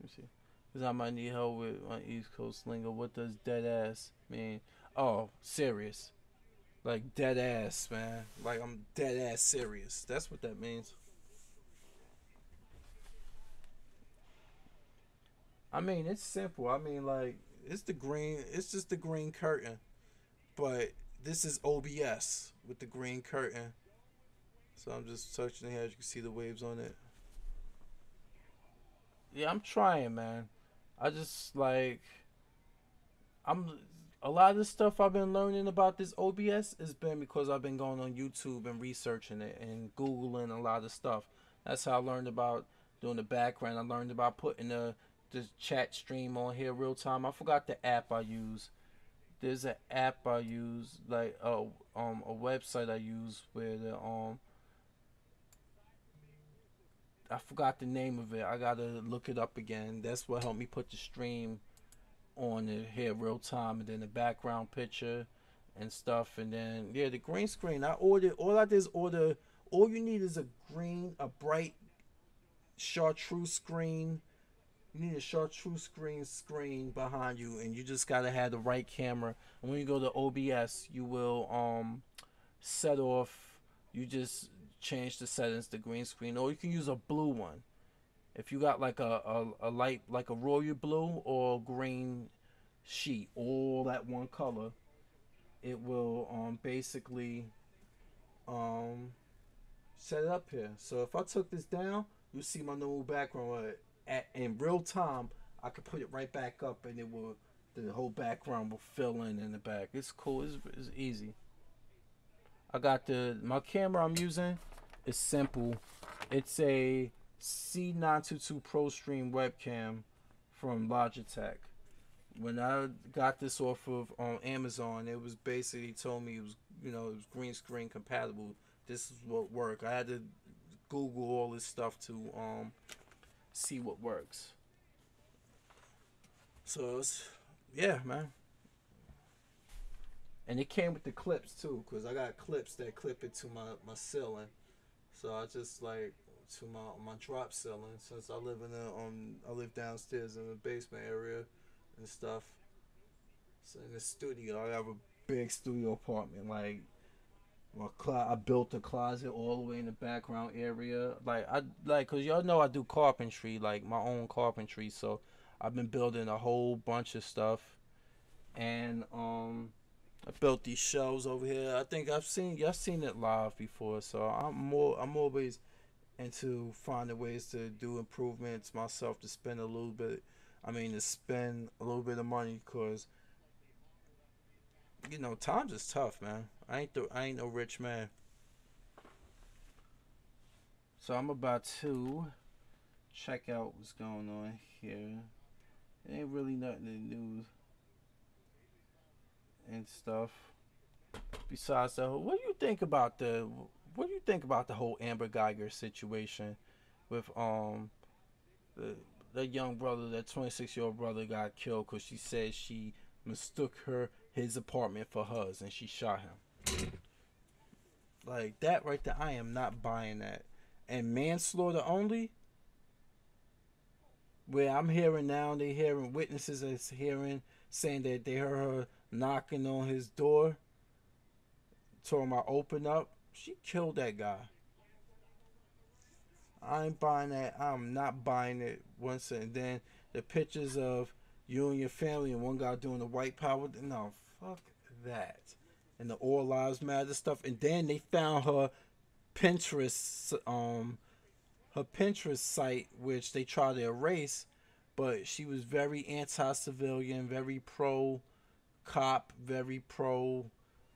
me see. Cause I might need help with my East Coast lingo. What does dead ass mean? Oh, serious. Like dead ass, man. Like I'm dead ass serious. That's what that means. I mean, it's simple. I mean, like it's the green. It's just the green curtain. But this is OBS with the green curtain. So I'm just touching it here. As you can see the waves on it. Yeah, I'm trying, man. I just like I'm a lot of the stuff I've been learning about this OBS has been because I've been going on YouTube and researching it and googling a lot of stuff. That's how I learned about doing the background. I learned about putting the chat stream on here real time. I forgot the app I use. There's an app I use, like a website I use where the I forgot the name of it. I gotta look it up again. That's what helped me put the stream on it here real time, and then the background picture and stuff, and then yeah, the green screen. I ordered. All I did is order. All you need is a bright chartreuse screen. You need a chartreuse screen behind you, and you just gotta have the right camera. And when you go to OBS, you will set off. You just change the settings to green screen, or you can use a blue one. If you got like a light, like a royal blue or green sheet, all that one color, it will basically um set it up here. So if I took this down, You see my normal background in real time. I could put it right back up, and it will the whole background will fill in the back. It's cool. It's easy. I got my camera I'm using is simple. It's a C922 Pro Stream webcam from Logitech. When I got this off of on Amazon, it was basically told me it was it was green screen compatible. This is what worked. I had to Google all this stuff to see what works. So it's yeah, man. And it came with the clips too, cause I got clips that clip it to my ceiling. So I just like to my drop ceiling since I live downstairs in the basement area and stuff. So in the studio, I have a big studio apartment. Like I built a closet all the way in the background area. Cause y'all know I do carpentry, like my own carpentry. So I've been building a whole bunch of stuff, and I built these shelves over here. I think y'all seen it live before. So I'm always into finding ways to do improvements myself to spend a little bit. I mean to spend a little bit of money, cause times is tough, man. I ain't no rich man. So I'm about to check out what's going on here. It ain't really nothing in the news and stuff. Besides the whole, what do you think about the whole Amber Geiger situation with the that young brother, that 26-year-old brother got killed because she said she mistook his apartment for hers and she shot him. Like that right there, I am not buying that. And manslaughter only, where I'm hearing now, they hearing witnesses is hearing saying that they heard her knocking on his door, told him I open up. She killed that guy. I ain't buying that. I'm not buying it once. And then the pictures of you and your family and one guy doing the white power. No, fuck that. And the All Lives Matter stuff. And then they found Pinterest, her Pinterest site, which they tried to erase, but she was very anti-civilian, very pro cop, very pro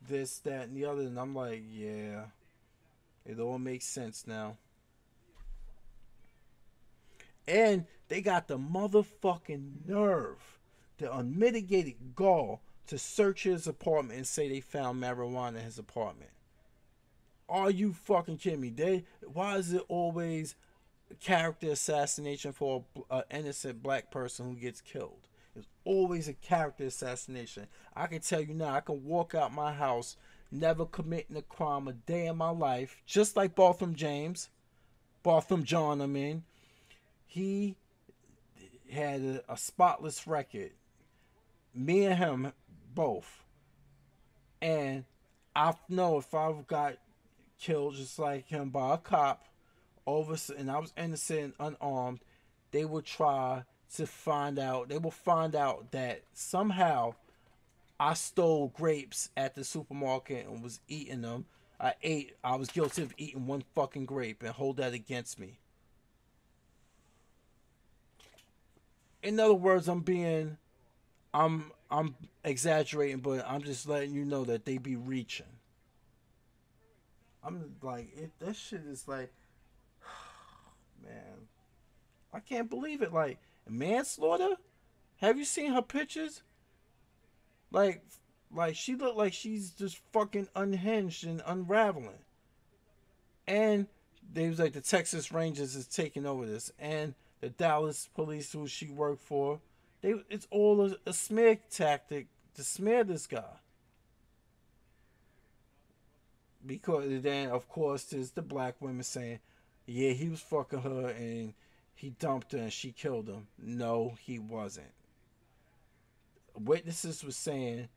this, that, and the other. And I'm like, yeah, it all makes sense now. And they got the motherfucking nerve, the unmitigated gall to search his apartment and say they found marijuana in his apartment. Are you fucking kidding me? Why is it always character assassination for an innocent black person who gets killed? It's always a character assassination. I can tell you now, I can walk out my house, never committing a crime a day in my life, just like Botham John. I mean, he had a spotless record. Me and him both. And I know if I got killed just like him by a cop over and I was innocent and unarmed, they would try to find out. They will find out that somehow I stole grapes at the supermarket and was eating them. I was guilty of eating one fucking grape and hold that against me. In other words, I'm exaggerating, but I'm just letting you know that they be reaching. I'm like that shit is like, man, I can't believe it. Like manslaughter. Have you seen her pictures? Like, like she looked like she's just fucking unhinged and unraveling. And they was like the Texas Rangers is taking over this, and the Dallas police who she worked for, it's all a smear tactic to smear this guy. Because then of course there's the black women saying, yeah, he was fucking her and he dumped her and she killed him. No, he wasn't. Witnesses were saying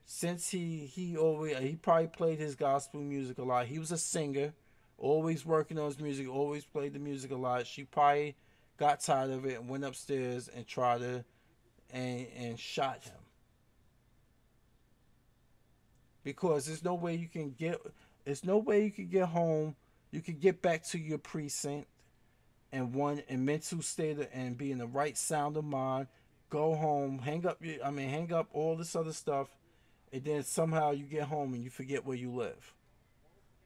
since he probably played his gospel music a lot. He was a singer, always working on his music, always played the music a lot. She probably got tired of it and went upstairs and tried to and shot him. Because there's no way you can get home, you can get back to your precinct and one in mental state and be in the right sound of mind. Go home, hang up all this other stuff, and then somehow you get home and you forget where you live.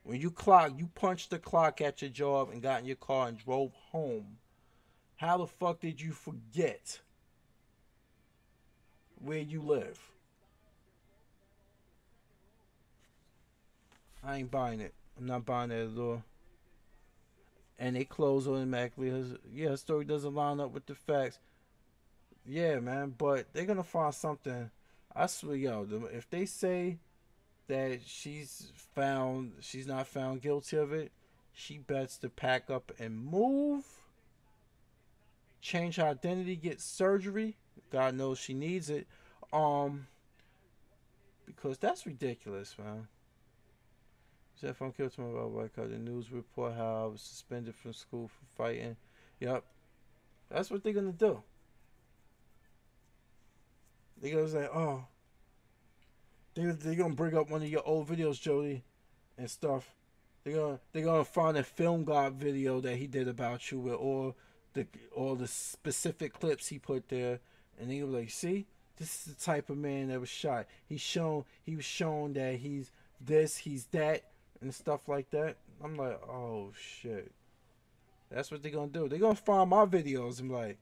When you punched the clock at your job and got in your car and drove home. How the fuck did you forget where you live? I ain't buying it. I'm not buying it at all. And they close automatically. Yeah, her story doesn't line up with the facts. Yeah, man, but they're gonna find something. I swear, yo, if they say that she's not found guilty of it, she bets to pack up and move, change her identity, get surgery. God knows she needs it. Um, because that's ridiculous, man. Said from killed to my about boycott. The news report how I was suspended from school for fighting. Yep, that's what they're gonna do. They're gonna say, oh, they're gonna bring up one of your old videos, Jody, and stuff. They're gonna find a film god video that he did about you with all the specific clips he put there, and they gonna be like, see, this is the type of man that was shot. He was shown that he's this, he's that, and stuff like that. I'm like, oh shit. That's what they're gonna do. They're gonna find my videos and be like,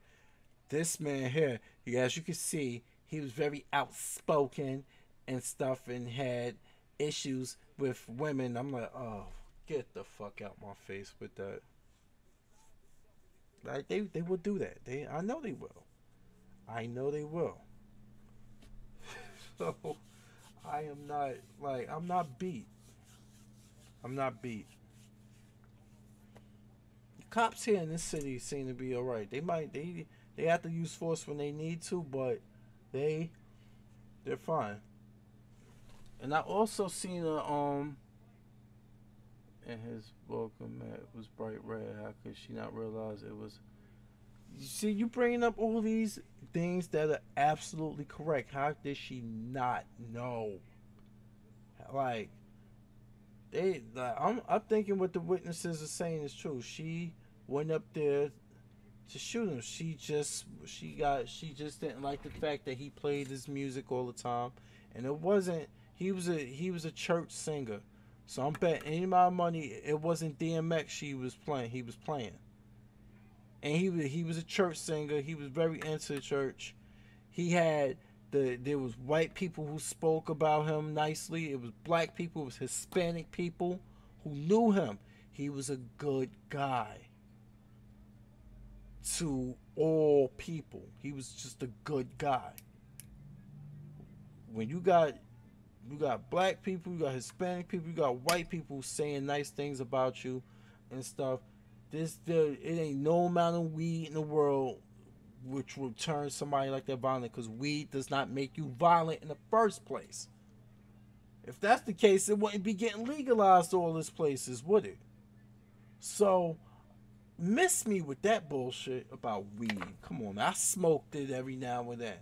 this man here, as you can see, he was very outspoken and stuff and had issues with women. I'm like, oh, get the fuck out my face with that. Like they will do that. I know they will. I know they will. So I am not I'm not beat. I'm not beat. The cops here in this city seem to be alright. They have to use force when they need to, but they they're fine. And I also seen a and his welcome mat was bright red. How could she not realize it was? You see, you bringing up all these things that are absolutely correct. How did she not know? Like I'm thinking what the witnesses are saying is true. She went up there to shoot him. She just didn't like the fact that he played his music all the time, and it wasn't. He was a church singer, so I'm betting any amount of money it wasn't DMX she was playing. He was playing, and he was a church singer. He was very into the church. He had there was white people who spoke about him nicely. It was black people. It was Hispanic people who knew him. He was a good guy to all people. He was just a good guy. When you got black people, you got Hispanic people, you got white people saying nice things about you and stuff. It ain't no amount of weed in the world which will turn somebody like that violent, because weed does not make you violent in the first place. If that's the case, it wouldn't be getting legalized all these places, would it? So miss me with that bullshit about weed. Come on, man. I smoked it every now and then.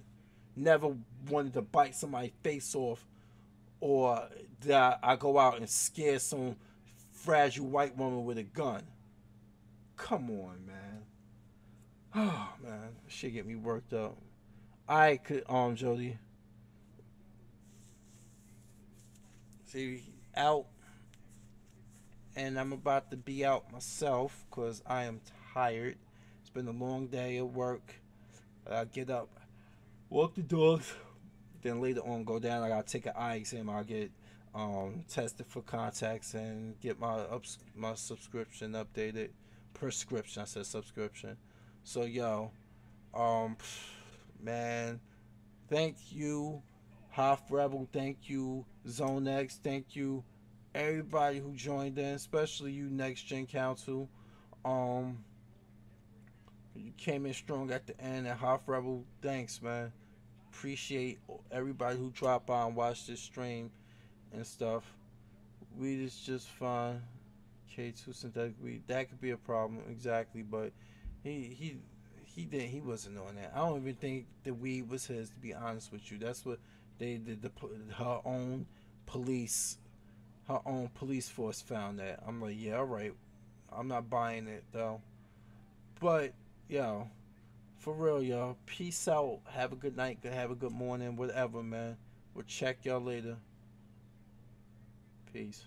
Never wanted to bite somebody's face off, or that I go out and scare some fragile white woman with a gun. Come on, man. Oh man, shit get me worked up. I could Jody. See, out, and I'm about to be out myself because I am tired. It's been a long day at work. I get up, walk the dogs, then later on go down. I gotta take an eye exam. I get tested for contacts and get my subscription updated. Prescription. I said subscription. So yo, um, man, thank you, Half Rebel. Thank you, Zone X. Thank you, everybody who joined in, especially you, Next Gen Council. Um, you came in strong at the end, and Half Rebel. Thanks, man. Appreciate everybody who dropped by and watched this stream and stuff. Weed is just fun. K2 synthetic weed, that could be a problem, exactly. But he he wasn't on that. I don't even think the weed was his, to be honest with you. That's what they did. Her own police, her own police force found that. I'm like, yeah, all right. I'm not buying it though. But yo, for real, y'all. Peace out. Have a good night. Have a good morning. Whatever, man. We'll check y'all later. Peace.